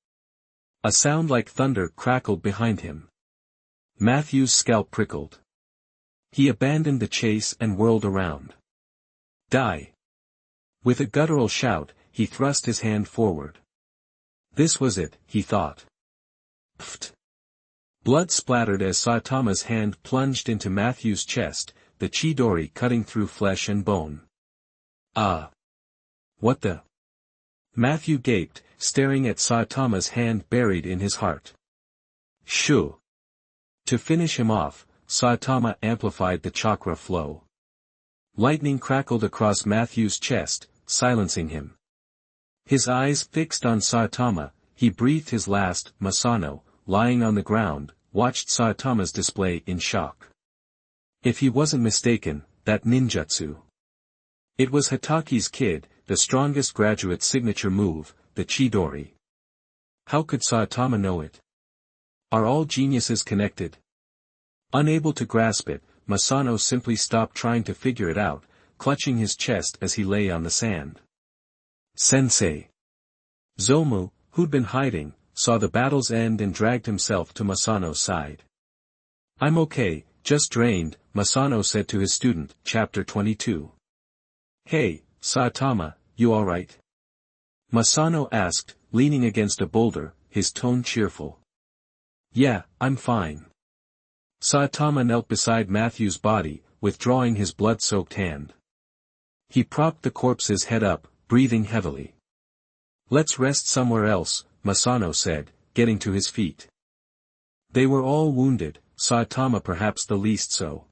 A sound like thunder crackled behind him. Matthew's scalp prickled. He abandoned the chase and whirled around. Die! With a guttural shout, he thrust his hand forward. This was it, he thought. Pfft! Blood splattered as Saitama's hand plunged into Matthew's chest, the Chidori cutting through flesh and bone. Ah! What the? Matthew gaped, staring at Saitama's hand buried in his heart. Shoo! To finish him off, Saitama amplified the chakra flow. Lightning crackled across Matthew's chest, silencing him. His eyes fixed on Saitama, he breathed his last, Masano, lying on the ground, watched Saitama's display in shock. If he wasn't mistaken, that ninjutsu. It was Hitaki's kid, the strongest graduate's signature move, the Chidori. How could Saitama know it? Are all geniuses connected? Unable to grasp it, Masano simply stopped trying to figure it out, clutching his chest as he lay on the sand. Sensei. Zomu, who'd been hiding, saw the battle's end and dragged himself to Masano's side. I'm okay, just drained, Masano said to his student, Chapter 22. Hey, Saitama, you alright? Masano asked, leaning against a boulder, his tone cheerful. Yeah, I'm fine. Saitama knelt beside Matthew's body, withdrawing his blood-soaked hand. He propped the corpse's head up, breathing heavily. Let's rest somewhere else, Masano said, getting to his feet. They were all wounded, Saitama perhaps the least so.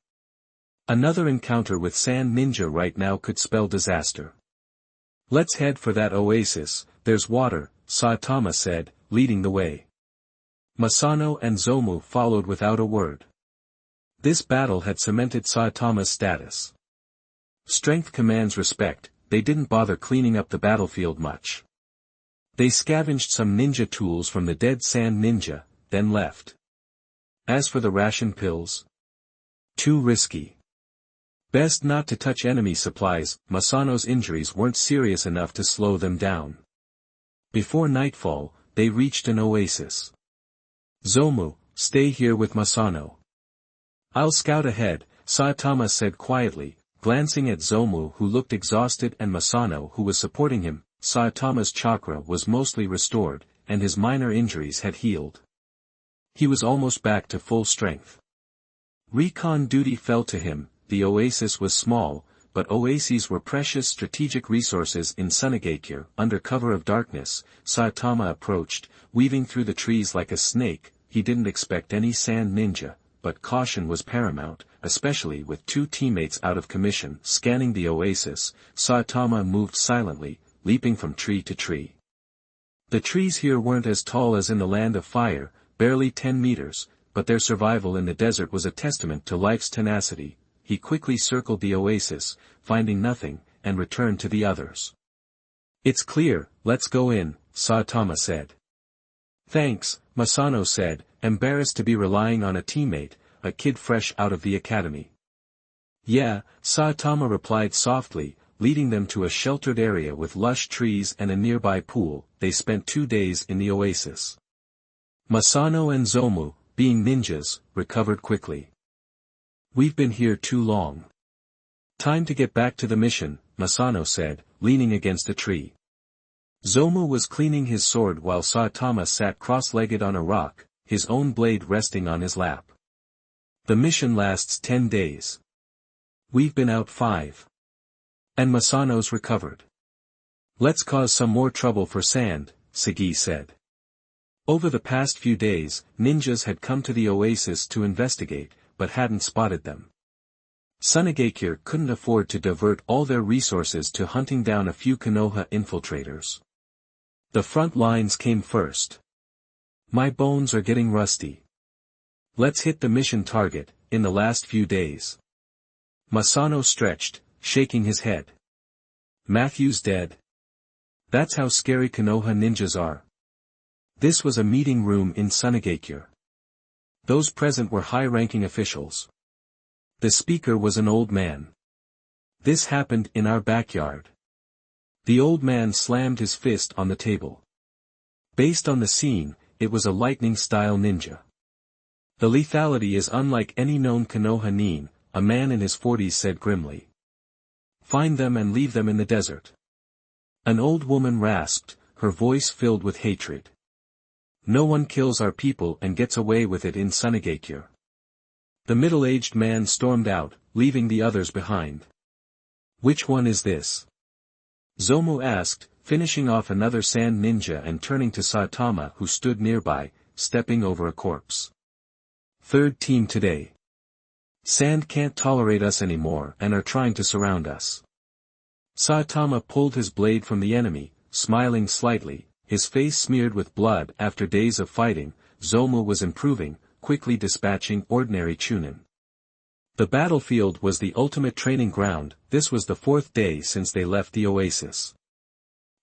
Another encounter with Sand Ninja right now could spell disaster. Let's head for that oasis, there's water, Saitama said, leading the way. Masano and Zomu followed without a word. This battle had cemented Saitama's status. Strength commands respect, they didn't bother cleaning up the battlefield much. They scavenged some ninja tools from the dead Sand Ninja, then left. As for the ration pills? Too risky. Best not to touch enemy supplies, Masano's injuries weren't serious enough to slow them down. Before nightfall, they reached an oasis. Zomu, stay here with Masano. I'll scout ahead, Saitama said quietly, glancing at Zomu who looked exhausted and Masano who was supporting him. Saitama's chakra was mostly restored, and his minor injuries had healed. He was almost back to full strength. Recon duty fell to him. The oasis was small, but oases were precious strategic resources in Sunagakure. Under cover of darkness, Saitama approached, weaving through the trees like a snake. He didn't expect any Sand Ninja, but caution was paramount, especially with two teammates out of commission. Scanning the oasis, Saitama moved silently, leaping from tree to tree. The trees here weren't as tall as in the Land of Fire, barely 10 meters, but their survival in the desert was a testament to life's tenacity. He quickly circled the oasis, finding nothing, and returned to the others. It's clear, let's go in, Saitama said. Thanks, Masano said, embarrassed to be relying on a teammate, a kid fresh out of the academy. Yeah, Saitama replied softly, leading them to a sheltered area with lush trees and a nearby pool. They spent 2 days in the oasis. Masano and Zomu, being ninjas, recovered quickly. We've been here too long. Time to get back to the mission, Masano said, leaning against a tree. Zomu was cleaning his sword while Saitama sat cross-legged on a rock, his own blade resting on his lap. The mission lasts 10 days. We've been out 5. And Masano's recovered. Let's cause some more trouble for Sand, Sagi said. Over the past few days, ninjas had come to the oasis to investigate, but hadn't spotted them. Sunagakure couldn't afford to divert all their resources to hunting down a few Konoha infiltrators. The front lines came first. My bones are getting rusty. Let's hit the mission target, in the last few days. Masano stretched, shaking his head. Matthew's dead. That's how scary Konoha ninjas are. This was a meeting room in Sunagakure. Those present were high-ranking officials. The speaker was an old man. This happened in our backyard. The old man slammed his fist on the table. Based on the scene, it was a lightning-style ninja. The lethality is unlike any known Konoha nin, a man in his 40s said grimly. Find them and leave them in the desert. An old woman rasped, her voice filled with hatred. No one kills our people and gets away with it in Sunagakure. The middle-aged man stormed out, leaving the others behind. Which one is this? Zomu asked, finishing off another sand ninja and turning to Saitama who stood nearby, stepping over a corpse. Third team today. Sand can't tolerate us anymore and are trying to surround us. Saitama pulled his blade from the enemy, smiling slightly, his face smeared with blood after days of fighting. Zomu was improving, quickly dispatching ordinary chunin. The battlefield was the ultimate training ground. This was the 4th day since they left the oasis.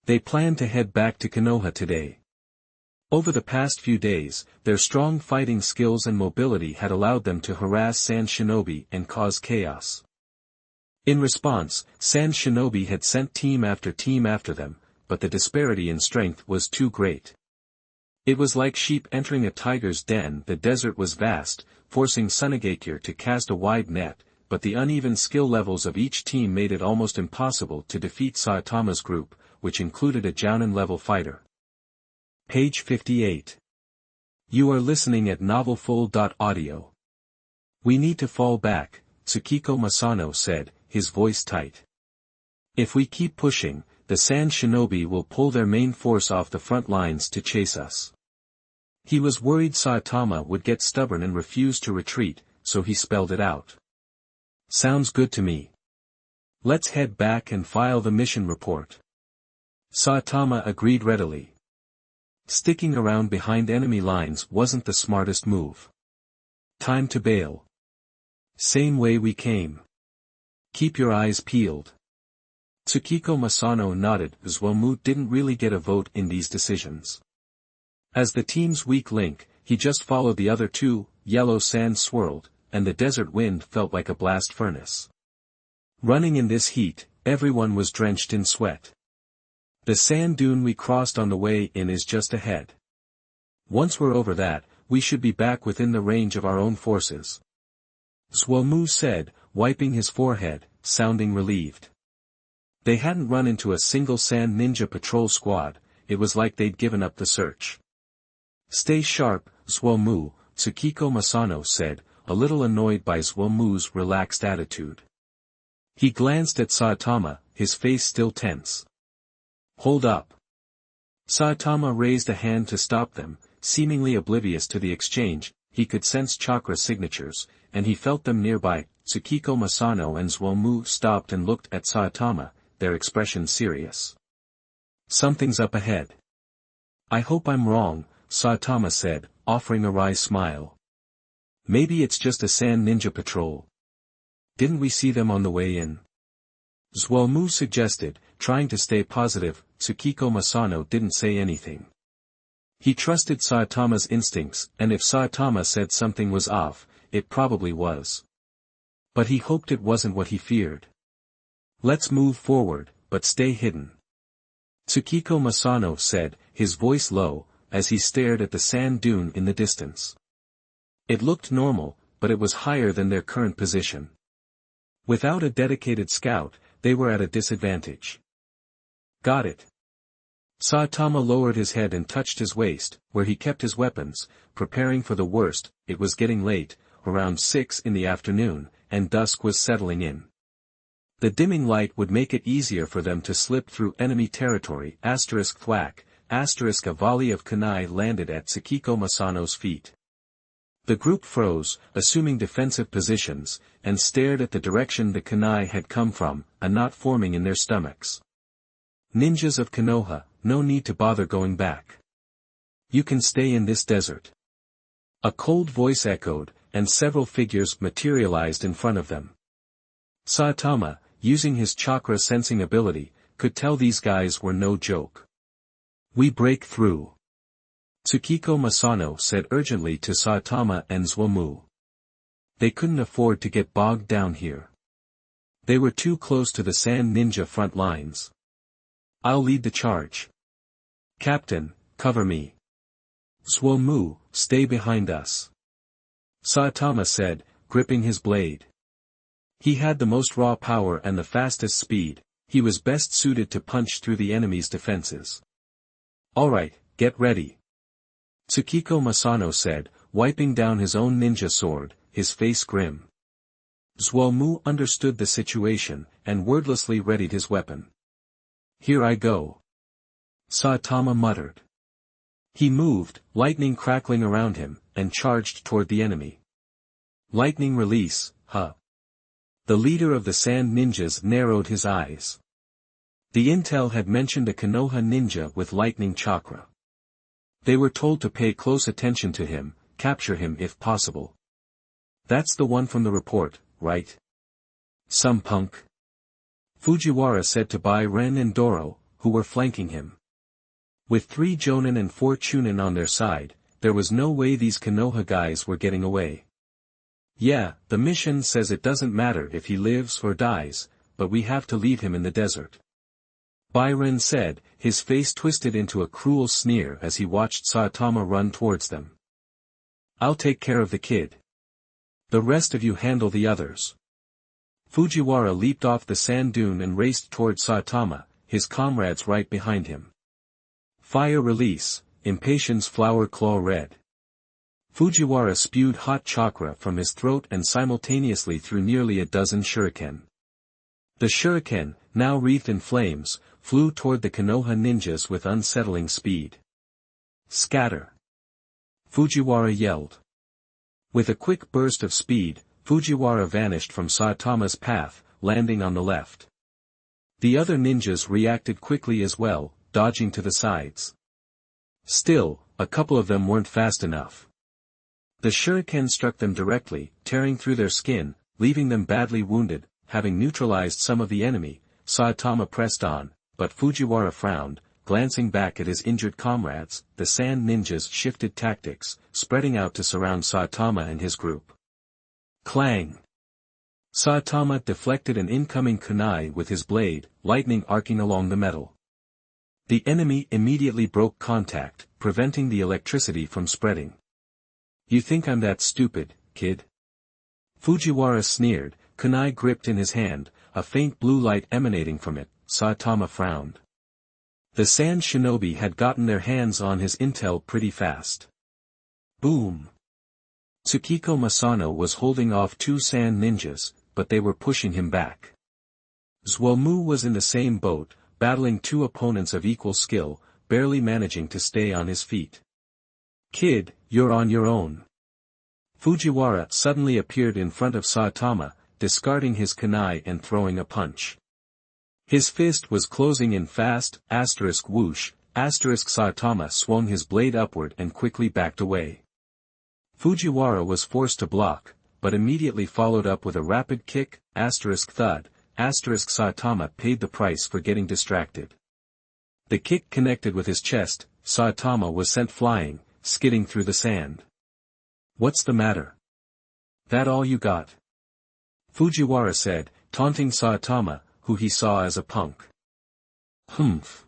They planned to head back to Konoha today. Over the past few days, their strong fighting skills and mobility had allowed them to harass Sand Shinobi and cause chaos. In response, Sand Shinobi had sent team after them, but the disparity in strength was too great. It was like sheep entering a tiger's den. The desert was vast, forcing Sunagakure to cast a wide net, but the uneven skill levels of each team made it almost impossible to defeat Saitama's group, which included a Jounin-level fighter. Page 58. You are listening at novelfull.audio. We need to fall back, Tsukiko Masano said, his voice tight. If we keep pushing, the Sand Shinobi will pull their main force off the front lines to chase us. He was worried Saitama would get stubborn and refuse to retreat, so he spelled it out. Sounds good to me. Let's head back and file the mission report. Saitama agreed readily. Sticking around behind enemy lines wasn't the smartest move. Time to bail. Same way we came. Keep your eyes peeled. Tsukiko Masano nodded. Zomu didn't really get a vote in these decisions. As the team's weak link, he just followed the other two. Yellow sand swirled, and the desert wind felt like a blast furnace. Running in this heat, everyone was drenched in sweat. The sand dune we crossed on the way in is just ahead. Once we're over that, we should be back within the range of our own forces. Zomu said, wiping his forehead, sounding relieved. They hadn't run into a single sand ninja patrol squad. It was like they'd given up the search. Stay sharp, Zomu, Tsukiko Masano said, a little annoyed by Zomu's relaxed attitude. He glanced at Saitama, his face still tense. Hold up. Saitama raised a hand to stop them, seemingly oblivious to the exchange. He could sense chakra signatures, and he felt them nearby. Tsukiko Masano and Zomu stopped and looked at Saitama, their expression serious. Something's up ahead. I hope I'm wrong, Saitama said, offering a wry smile. Maybe it's just a sand ninja patrol. Didn't we see them on the way in? Zomu suggested, trying to stay positive. Tsukiko Masano didn't say anything. He trusted Saitama's instincts, and if Saitama said something was off, it probably was. But he hoped it wasn't what he feared. Let's move forward, but stay hidden. Tsukiko Masano said, his voice low, as he stared at the sand dune in the distance. It looked normal, but it was higher than their current position. Without a dedicated scout, they were at a disadvantage. Got it. Saitama lowered his head and touched his waist, where he kept his weapons, preparing for the worst. It was getting late, around 6 in the afternoon, and dusk was settling in. The dimming light would make it easier for them to slip through enemy territory. Thwack, a volley of kunai landed at Tsukiko Masano's feet. The group froze, assuming defensive positions, and stared at the direction the kunai had come from, a knot forming in their stomachs. Ninjas of Konoha, no need to bother going back. You can stay in this desert. A cold voice echoed, and several figures materialized in front of them. Saitama, using his chakra sensing ability, could tell these guys were no joke. We break through. Tsukiko Masano said urgently to Saitama and Zomu. They couldn't afford to get bogged down here. They were too close to the sand ninja front lines. I'll lead the charge. Captain, cover me. Zuomu, stay behind us. Saitama said, gripping his blade. He had the most raw power and the fastest speed, he was best suited to punch through the enemy's defenses. Alright, get ready. Tsukiko Masano said, wiping down his own ninja sword, his face grim. Zuomu understood the situation, and wordlessly readied his weapon. Here I go. Saitama muttered. He moved, lightning crackling around him, and charged toward the enemy. Lightning release, huh? The leader of the Sand Ninjas narrowed his eyes. The intel had mentioned a Konoha ninja with lightning chakra. They were told to pay close attention to him, capture him if possible. That's the one from the report, right? Some punk. Fujiwara said to Bai Ren and Doro, who were flanking him. With 3 Jonin and 4 Chunin on their side, there was no way these Konoha guys were getting away. Yeah, the mission says it doesn't matter if he lives or dies, but we have to leave him in the desert. Bai Ren said, his face twisted into a cruel sneer as he watched Saitama run towards them. I'll take care of the kid. The rest of you handle the others. Fujiwara leaped off the sand dune and raced toward Saitama, his comrades right behind him. Fire release, impatience flower claw red. Fujiwara spewed hot chakra from his throat and simultaneously threw nearly a dozen shuriken. The shuriken, now wreathed in flames, flew toward the Konoha ninjas with unsettling speed. Scatter! Fujiwara yelled. With a quick burst of speed, Fujiwara vanished from Saitama's path, landing on the left. The other ninjas reacted quickly as well, dodging to the sides. Still, a couple of them weren't fast enough. The shuriken struck them directly, tearing through their skin, leaving them badly wounded. Having neutralized some of the enemy, Saitama pressed on, but Fujiwara frowned, glancing back at his injured comrades. The Sand Ninjas shifted tactics, spreading out to surround Saitama and his group. Clang! Saitama deflected an incoming kunai with his blade, lightning arcing along the metal. The enemy immediately broke contact, preventing the electricity from spreading. You think I'm that stupid, kid? Fujiwara sneered, kunai gripped in his hand, a faint blue light emanating from it. Saitama frowned. The Sand Shinobi had gotten their hands on his intel pretty fast. Boom! Tsukiko Masano was holding off 2 Sand Ninjas, but they were pushing him back. Zuomu was in the same boat, battling 2 opponents of equal skill, barely managing to stay on his feet. Kid, you're on your own. Fujiwara suddenly appeared in front of Saitama, discarding his kunai and throwing a punch. His fist was closing in fast, whoosh, Saitama swung his blade upward and quickly backed away. Fujiwara was forced to block, but immediately followed up with a rapid kick, thud, Saitama paid the price for getting distracted. The kick connected with his chest, Saitama was sent flying, skidding through the sand. What's the matter? That all you got? Fujiwara said, taunting Saitama, who he saw as a punk. Humph.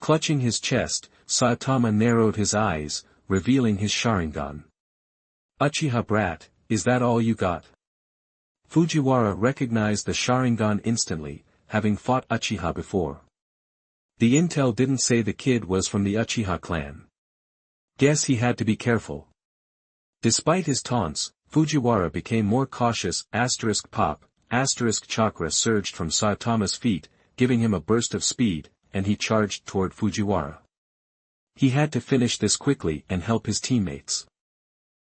Clutching his chest, Saitama narrowed his eyes, revealing his Sharingan. Uchiha brat, is that all you got? Fujiwara recognized the Sharingan instantly, having fought Uchiha before. The intel didn't say the kid was from the Uchiha clan. Guess he had to be careful. Despite his taunts, Fujiwara became more cautious. Pop, chakra surged from Saitama's feet, giving him a burst of speed, and he charged toward Fujiwara. He had to finish this quickly and help his teammates.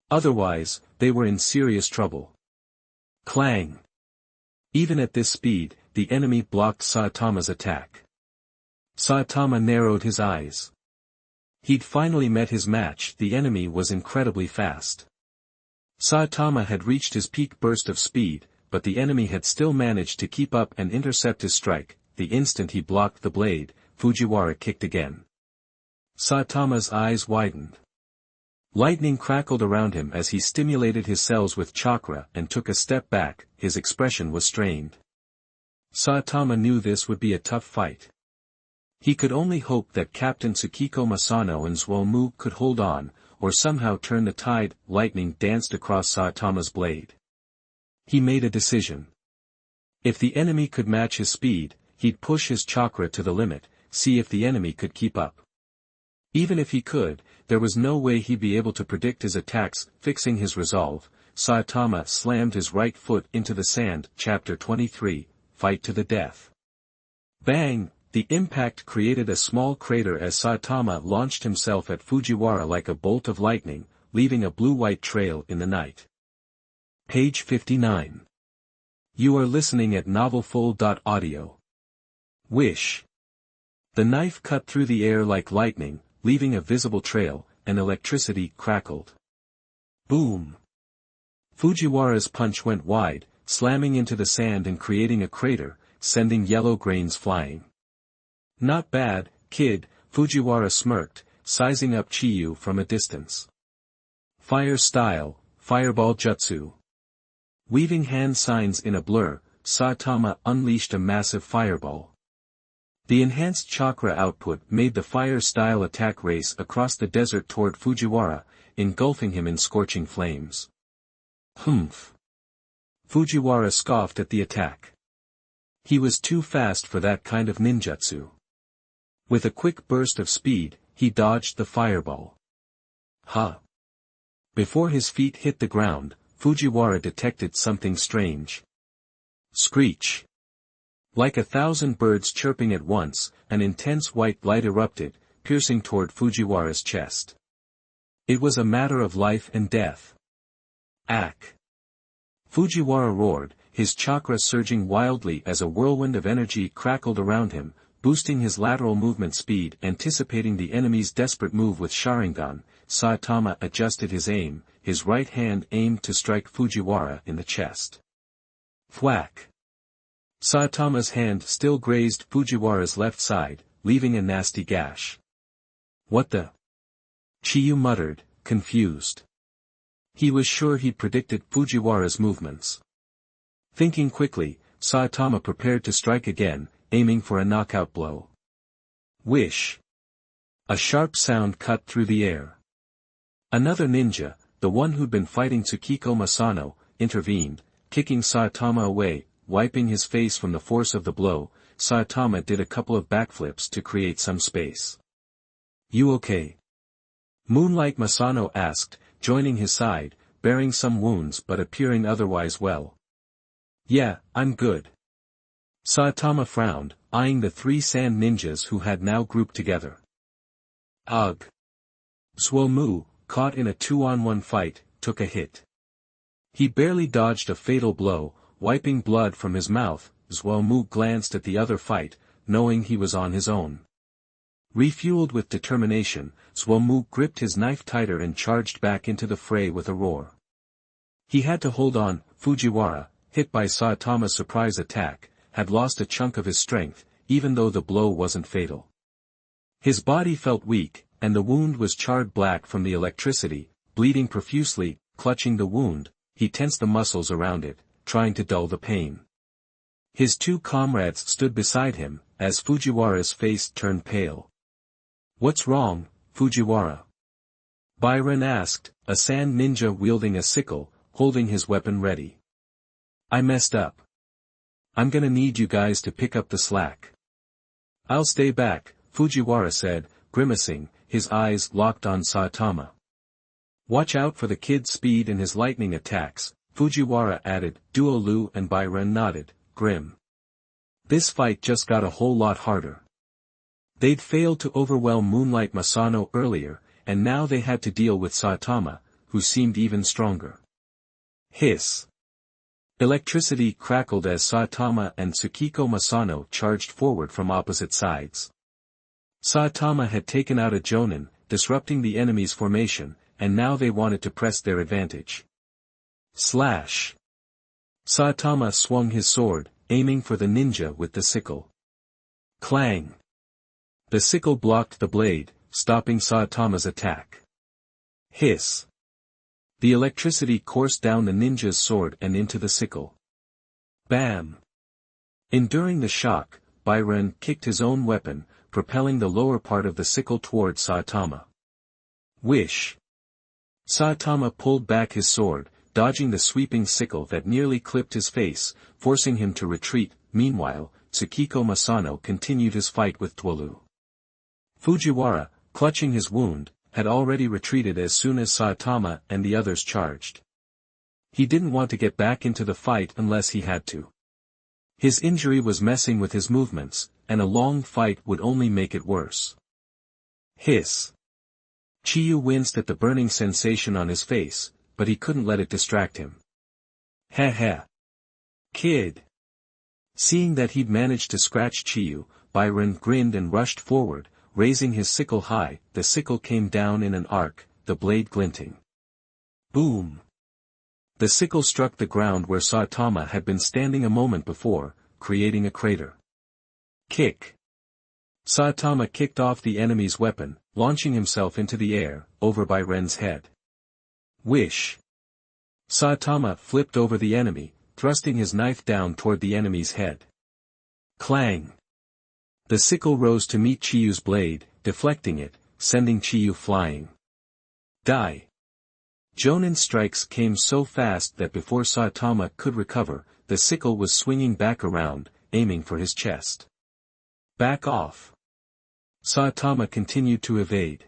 Otherwise, they were in serious trouble. Clang! Even at this speed, the enemy blocked Saitama's attack. Saitama narrowed his eyes. He'd finally met his match. The enemy was incredibly fast. Saitama had reached his peak burst of speed, but the enemy had still managed to keep up and intercept his strike. The instant he blocked the blade, Fujiwara kicked again. Saitama's eyes widened. Lightning crackled around him as he stimulated his cells with chakra and took a step back. His expression was strained. Saitama knew this would be a tough fight. He could only hope that Captain Tsukiko Masano and Zuomu could hold on, or somehow turn the tide. Lightning danced across Saitama's blade. He made a decision. If the enemy could match his speed, he'd push his chakra to the limit, see if the enemy could keep up. Even if he could, there was no way he'd be able to predict his attacks. Fixing his resolve, Saitama slammed his right foot into the sand. Chapter 23, Fight to the Death. Bang! The impact created a small crater as Saitama launched himself at Fujiwara like a bolt of lightning, leaving a blue-white trail in the night. Page 59. You are listening at novelfull.audio. Wish. The knife cut through the air like lightning, leaving a visible trail, and electricity crackled. Boom! Fujiwara's punch went wide, slamming into the sand and creating a crater, sending yellow grains flying. Not bad, kid, Fujiwara smirked, sizing up Chiyu from a distance. Fire style, fireball jutsu. Weaving hand signs in a blur, Saitama unleashed a massive fireball. The enhanced chakra output made the fire-style attack race across the desert toward Fujiwara, engulfing him in scorching flames. Humph! Fujiwara scoffed at the attack. He was too fast for that kind of ninjutsu. With a quick burst of speed, he dodged the fireball. Ha! Before his feet hit the ground, Fujiwara detected something strange. Screech! Like 1,000 birds chirping at once, an intense white light erupted, piercing toward Fujiwara's chest. It was a matter of life and death. Ack! Fujiwara roared, his chakra surging wildly as a whirlwind of energy crackled around him, boosting his lateral movement speed. Anticipating the enemy's desperate move with Sharingan, Saitama adjusted his aim, his right hand aimed to strike Fujiwara in the chest. Thwack! Saitama's hand still grazed Fujiwara's left side, leaving a nasty gash. What the? Chiyu muttered, confused. He was sure he'd predicted Fujiwara's movements. Thinking quickly, Saitama prepared to strike again, aiming for a knockout blow. Wish! A sharp sound cut through the air. Another ninja, the one who'd been fighting Tsukiko Masano, intervened, kicking Saitama away. Wiping his face from the force of the blow, Saitama did a couple of backflips to create some space. You okay? Moonlight Masano asked, joining his side, bearing some wounds but appearing otherwise well. Yeah, I'm good. Saitama frowned, eyeing the 3 sand ninjas who had now grouped together. Ugh! Zuomu, caught in a 2-on-1 fight, took a hit. He barely dodged a fatal blow. Wiping blood from his mouth, Zuomu glanced at the other fight, knowing he was on his own. Refueled with determination, Zuomu gripped his knife tighter and charged back into the fray with a roar. He had to hold on. Fujiwara, hit by Saitama's surprise attack, had lost a chunk of his strength, even though the blow wasn't fatal. His body felt weak, and the wound was charred black from the electricity, bleeding profusely. Clutching the wound, he tensed the muscles around it, trying to dull the pain. His 2 comrades stood beside him, as Fujiwara's face turned pale. What's wrong, Fujiwara? Byron asked, a sand ninja wielding a sickle, holding his weapon ready. I messed up. I'm gonna need you guys to pick up the slack. I'll stay back, Fujiwara said, grimacing, his eyes locked on Saitama. Watch out for the kid's speed and his lightning attacks, Fujiwara added. Duo Lu and Byron nodded, grim. This fight just got a whole lot harder. They'd failed to overwhelm Moonlight Masano earlier, and now they had to deal with Saitama, who seemed even stronger. Hiss! Electricity crackled as Saitama and Tsukiko Masano charged forward from opposite sides. Saitama had taken out a Jonin, disrupting the enemy's formation, and now they wanted to press their advantage. Slash! Saitama swung his sword, aiming for the ninja with the sickle. Clang! The sickle blocked the blade, stopping Saitama's attack. Hiss! The electricity coursed down the ninja's sword and into the sickle. Bam! Enduring the shock, Byron kicked his own weapon, propelling the lower part of the sickle toward Saitama. Wish! Saitama pulled back his sword, dodging the sweeping sickle that nearly clipped his face, forcing him to retreat. Meanwhile, Tsukiko Masano continued his fight with Twolu. Fujiwara, clutching his wound, had already retreated as soon as Saitama and the others charged. He didn't want to get back into the fight unless he had to. His injury was messing with his movements, and a long fight would only make it worse. Hiss! Chiyu winced at the burning sensation on his face, but he couldn't let it distract him. Heh heh! Kid! Seeing that he'd managed to scratch Chiyu, Byron grinned and rushed forward, raising his sickle high. The sickle came down in an arc, the blade glinting. Boom! The sickle struck the ground where Saitama had been standing a moment before, creating a crater. Kick! Saitama kicked off the enemy's weapon, launching himself into the air, over Byron's head. Wish! Saitama flipped over the enemy, thrusting his knife down toward the enemy's head. Clang! The sickle rose to meet Chiyu's blade, deflecting it, sending Chiyu flying. Die! Jonin's strikes came so fast that before Saitama could recover, the sickle was swinging back around, aiming for his chest. Back off! Saitama continued to evade.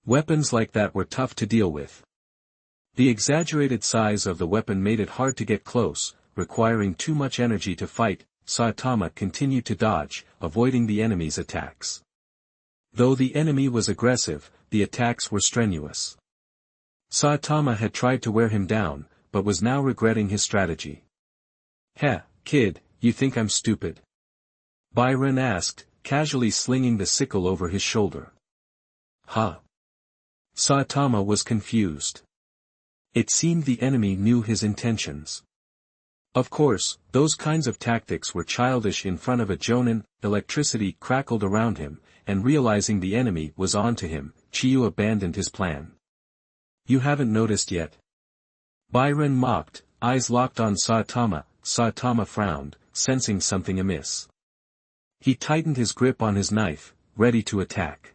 Weapons like that were tough to deal with. The exaggerated size of the weapon made it hard to get close, requiring too much energy to fight. Saitama continued to dodge, avoiding the enemy's attacks. Though the enemy was aggressive, the attacks were strenuous. Saitama had tried to wear him down, but was now regretting his strategy. Heh, kid, you think I'm stupid? Byron asked, casually slinging the sickle over his shoulder. Huh? Saitama was confused. It seemed the enemy knew his intentions. Of course, those kinds of tactics were childish in front of a Jonin. Electricity crackled around him, and realizing the enemy was on to him, Chiyu abandoned his plan. You haven't noticed yet? Byron mocked, eyes locked on Saitama. Saitama frowned, sensing something amiss. He tightened his grip on his knife, ready to attack.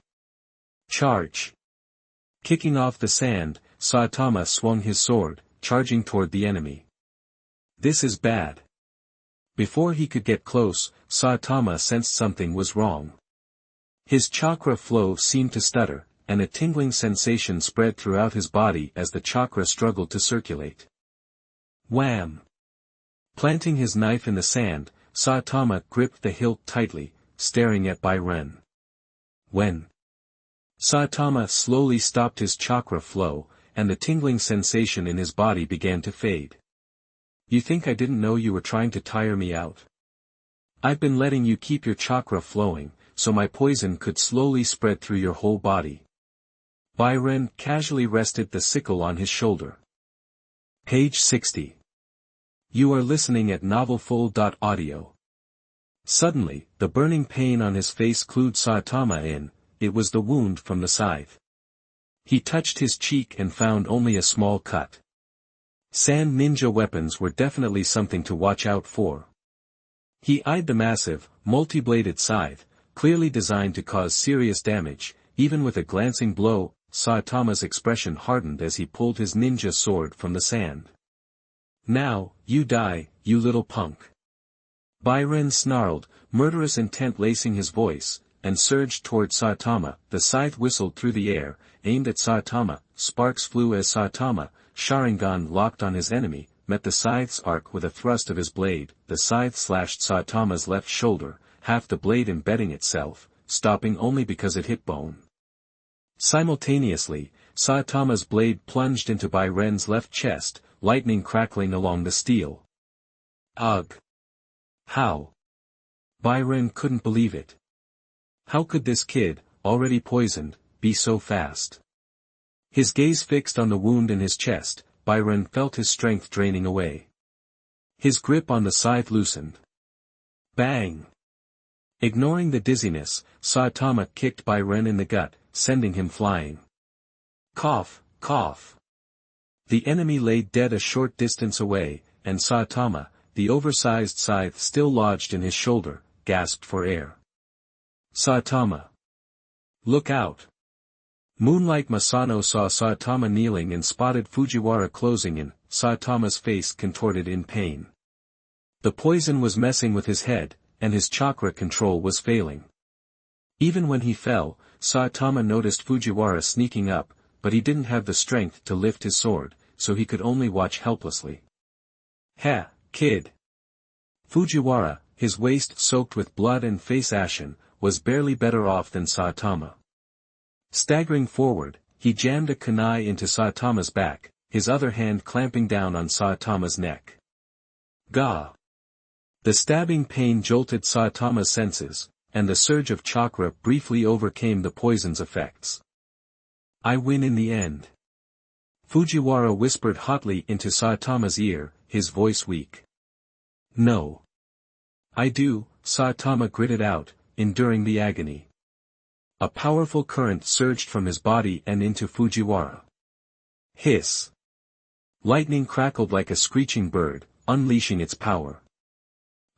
Charge! Kicking off the sand, Saitama swung his sword, charging toward the enemy. This is bad. Before he could get close, Saitama sensed something was wrong. His chakra flow seemed to stutter, and a tingling sensation spread throughout his body as the chakra struggled to circulate. Wham! Planting his knife in the sand, Saitama gripped the hilt tightly, staring at Byron. When Saitama slowly stopped his chakra flow, and the tingling sensation in his body began to fade. You think I didn't know you were trying to tire me out? I've been letting you keep your chakra flowing, so my poison could slowly spread through your whole body. Byron casually rested the sickle on his shoulder. Page 60. You are listening at novelfull.audio. Suddenly, the burning pain on his face clued Saitama in. It was the wound from the scythe. He touched his cheek and found only a small cut. Sand ninja weapons were definitely something to watch out for. He eyed the massive, multi-bladed scythe, clearly designed to cause serious damage. Even with a glancing blow, Saitama's expression hardened as he pulled his ninja sword from the sand. Now, you die, you little punk. Byron snarled, murderous intent lacing his voice, and surged toward Saitama. The scythe whistled through the air, aimed at Saitama. Sparks flew as Saitama, Sharingan locked on his enemy, met the scythe's arc with a thrust of his blade. The scythe slashed Saitama's left shoulder, half the blade embedding itself, stopping only because it hit bone. Simultaneously, Saitama's blade plunged into Byron's left chest, lightning crackling along the steel. Ugh! How? Byron couldn't believe it. How could this kid, already poisoned, be so fast? His gaze fixed on the wound in his chest, Byron felt his strength draining away. His grip on the scythe loosened. Bang! Ignoring the dizziness, Saitama kicked Byron in the gut, sending him flying. Cough, cough. The enemy lay dead a short distance away, and Saitama, the oversized scythe still lodged in his shoulder, gasped for air. Saitama. Look out. Moonlight Masano saw Saitama kneeling and spotted Fujiwara closing in. Saitama's face contorted in pain. The poison was messing with his head, and his chakra control was failing. Even when he fell, Saitama noticed Fujiwara sneaking up, but he didn't have the strength to lift his sword, so he could only watch helplessly. "Ha, kid!" Fujiwara, his waist soaked with blood and face ashen, was barely better off than Saitama. Staggering forward, he jammed a kunai into Saitama's back, his other hand clamping down on Saitama's neck. Gah! The stabbing pain jolted Saitama's senses, and the surge of chakra briefly overcame the poison's effects. "I win in the end." Fujiwara whispered hotly into Saitama's ear, his voice weak. "No. I do," Saitama gritted out, enduring the agony. A powerful current surged from his body and into Fujiwara. Hiss! Lightning crackled like a screeching bird, unleashing its power.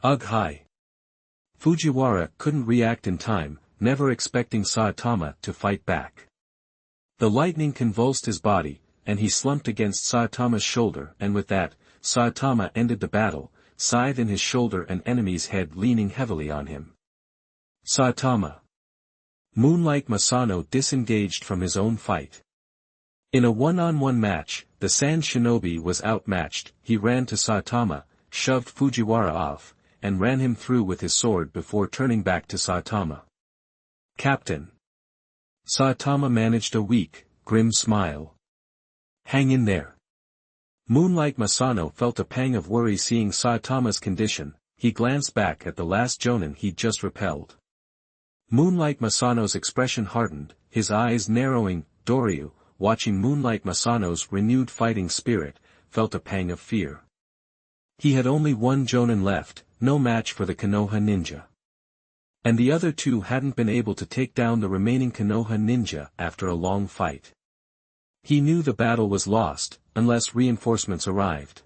Ugh hi! Fujiwara couldn't react in time, never expecting Saitama to fight back. The lightning convulsed his body, and he slumped against Saitama's shoulder, and with that, Saitama ended the battle, scythe in his shoulder and enemy's head leaning heavily on him. Saitama. Moonlight Masano disengaged from his own fight. In a one-on-one match, the Sand Shinobi was outmatched. He ran to Saitama, shoved Fujiwara off, and ran him through with his sword before turning back to Saitama. "Captain." Saitama managed a weak, grim smile. "Hang in there." Moonlight Masano felt a pang of worry seeing Saitama's condition. He glanced back at the last jonin he'd just repelled. Moonlight Masano's expression hardened, his eyes narrowing. Doryu, watching Moonlight Masano's renewed fighting spirit, felt a pang of fear. He had only one jonin left, no match for the Konoha ninja. And the other two hadn't been able to take down the remaining Konoha ninja after a long fight. He knew the battle was lost, unless reinforcements arrived.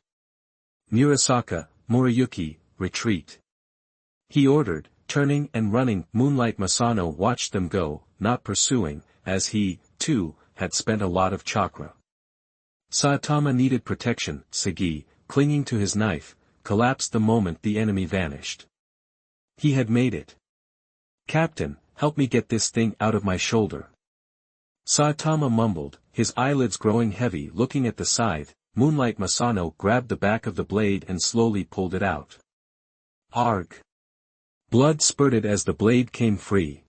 "Murasaka, Murayuki, retreat." He ordered, turning and running. Moonlight Masano watched them go, not pursuing, as he, too, had spent a lot of chakra. Saitama needed protection. Sagi, clinging to his knife, collapsed the moment the enemy vanished. He had made it. "Captain, help me get this thing out of my shoulder." Saitama mumbled, his eyelids growing heavy looking at the scythe. Moonlight Masano grabbed the back of the blade and slowly pulled it out. Arg! Blood spurted as the blade came free.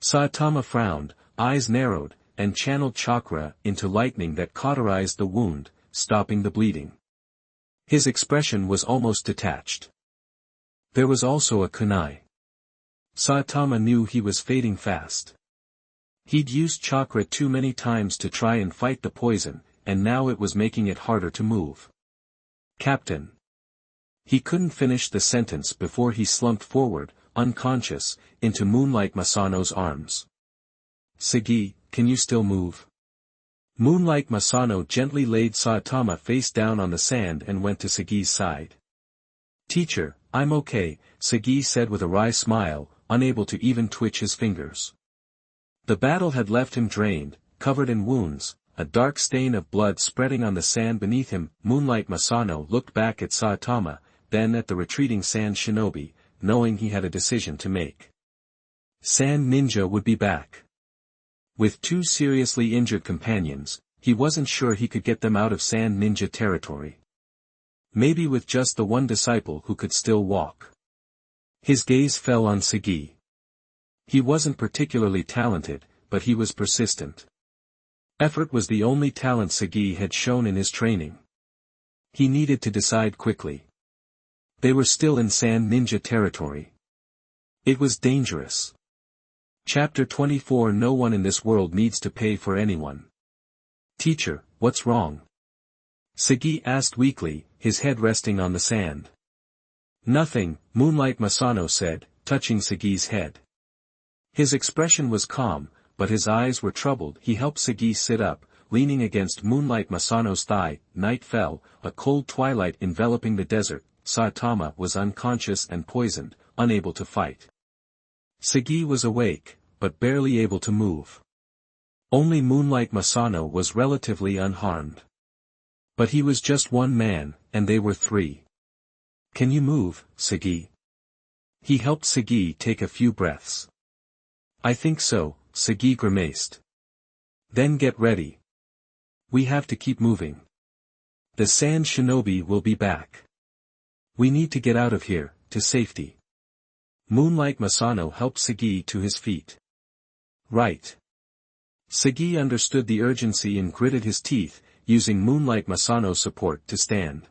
Saitama frowned, eyes narrowed, and channeled chakra into lightning that cauterized the wound, stopping the bleeding. His expression was almost detached. There was also a kunai. Saitama knew he was fading fast. He'd used chakra too many times to try and fight the poison, and now it was making it harder to move. "Captain." He couldn't finish the sentence before he slumped forward, unconscious, into Moonlight Masano's arms. "Sagi, can you still move?" Moonlight Masano gently laid Saitama face down on the sand and went to Sagi's side. "Teacher, I'm okay," Sagi said with a wry smile, unable to even twitch his fingers. The battle had left him drained, covered in wounds, a dark stain of blood spreading on the sand beneath him. Moonlight Masano looked back at Saitama, then at the retreating Sand Shinobi, knowing he had a decision to make. Sand Ninja would be back. With two seriously injured companions, he wasn't sure he could get them out of Sand Ninja territory. Maybe with just the one disciple who could still walk. His gaze fell on Sagi. He wasn't particularly talented, but he was persistent. Effort was the only talent Sagi had shown in his training. He needed to decide quickly. They were still in Sand Ninja territory. It was dangerous. Chapter 24. No one in this world needs to pay for anyone. "Teacher, what's wrong?" Sagi asked weakly, his head resting on the sand. "Nothing," Moonlight Masano said, touching Sagi's head. His expression was calm, but his eyes were troubled. He helped Sagi sit up, leaning against Moonlight Masano's thigh. Night fell, a cold twilight enveloping the desert. Saitama was unconscious and poisoned, unable to fight. Sagi was awake, but barely able to move. Only Moonlight Masano was relatively unharmed. But he was just one man, and they were three. Can you move, Sagi? He helped Sagi take a few breaths. I think so, Sagi grimaced. Then get ready. We have to keep moving. The Sand Shinobi will be back. We need to get out of here, to safety. Moonlight Masano helped Sagi to his feet. Right. Sagi understood the urgency and gritted his teeth, using Moonlight Masano's support to stand.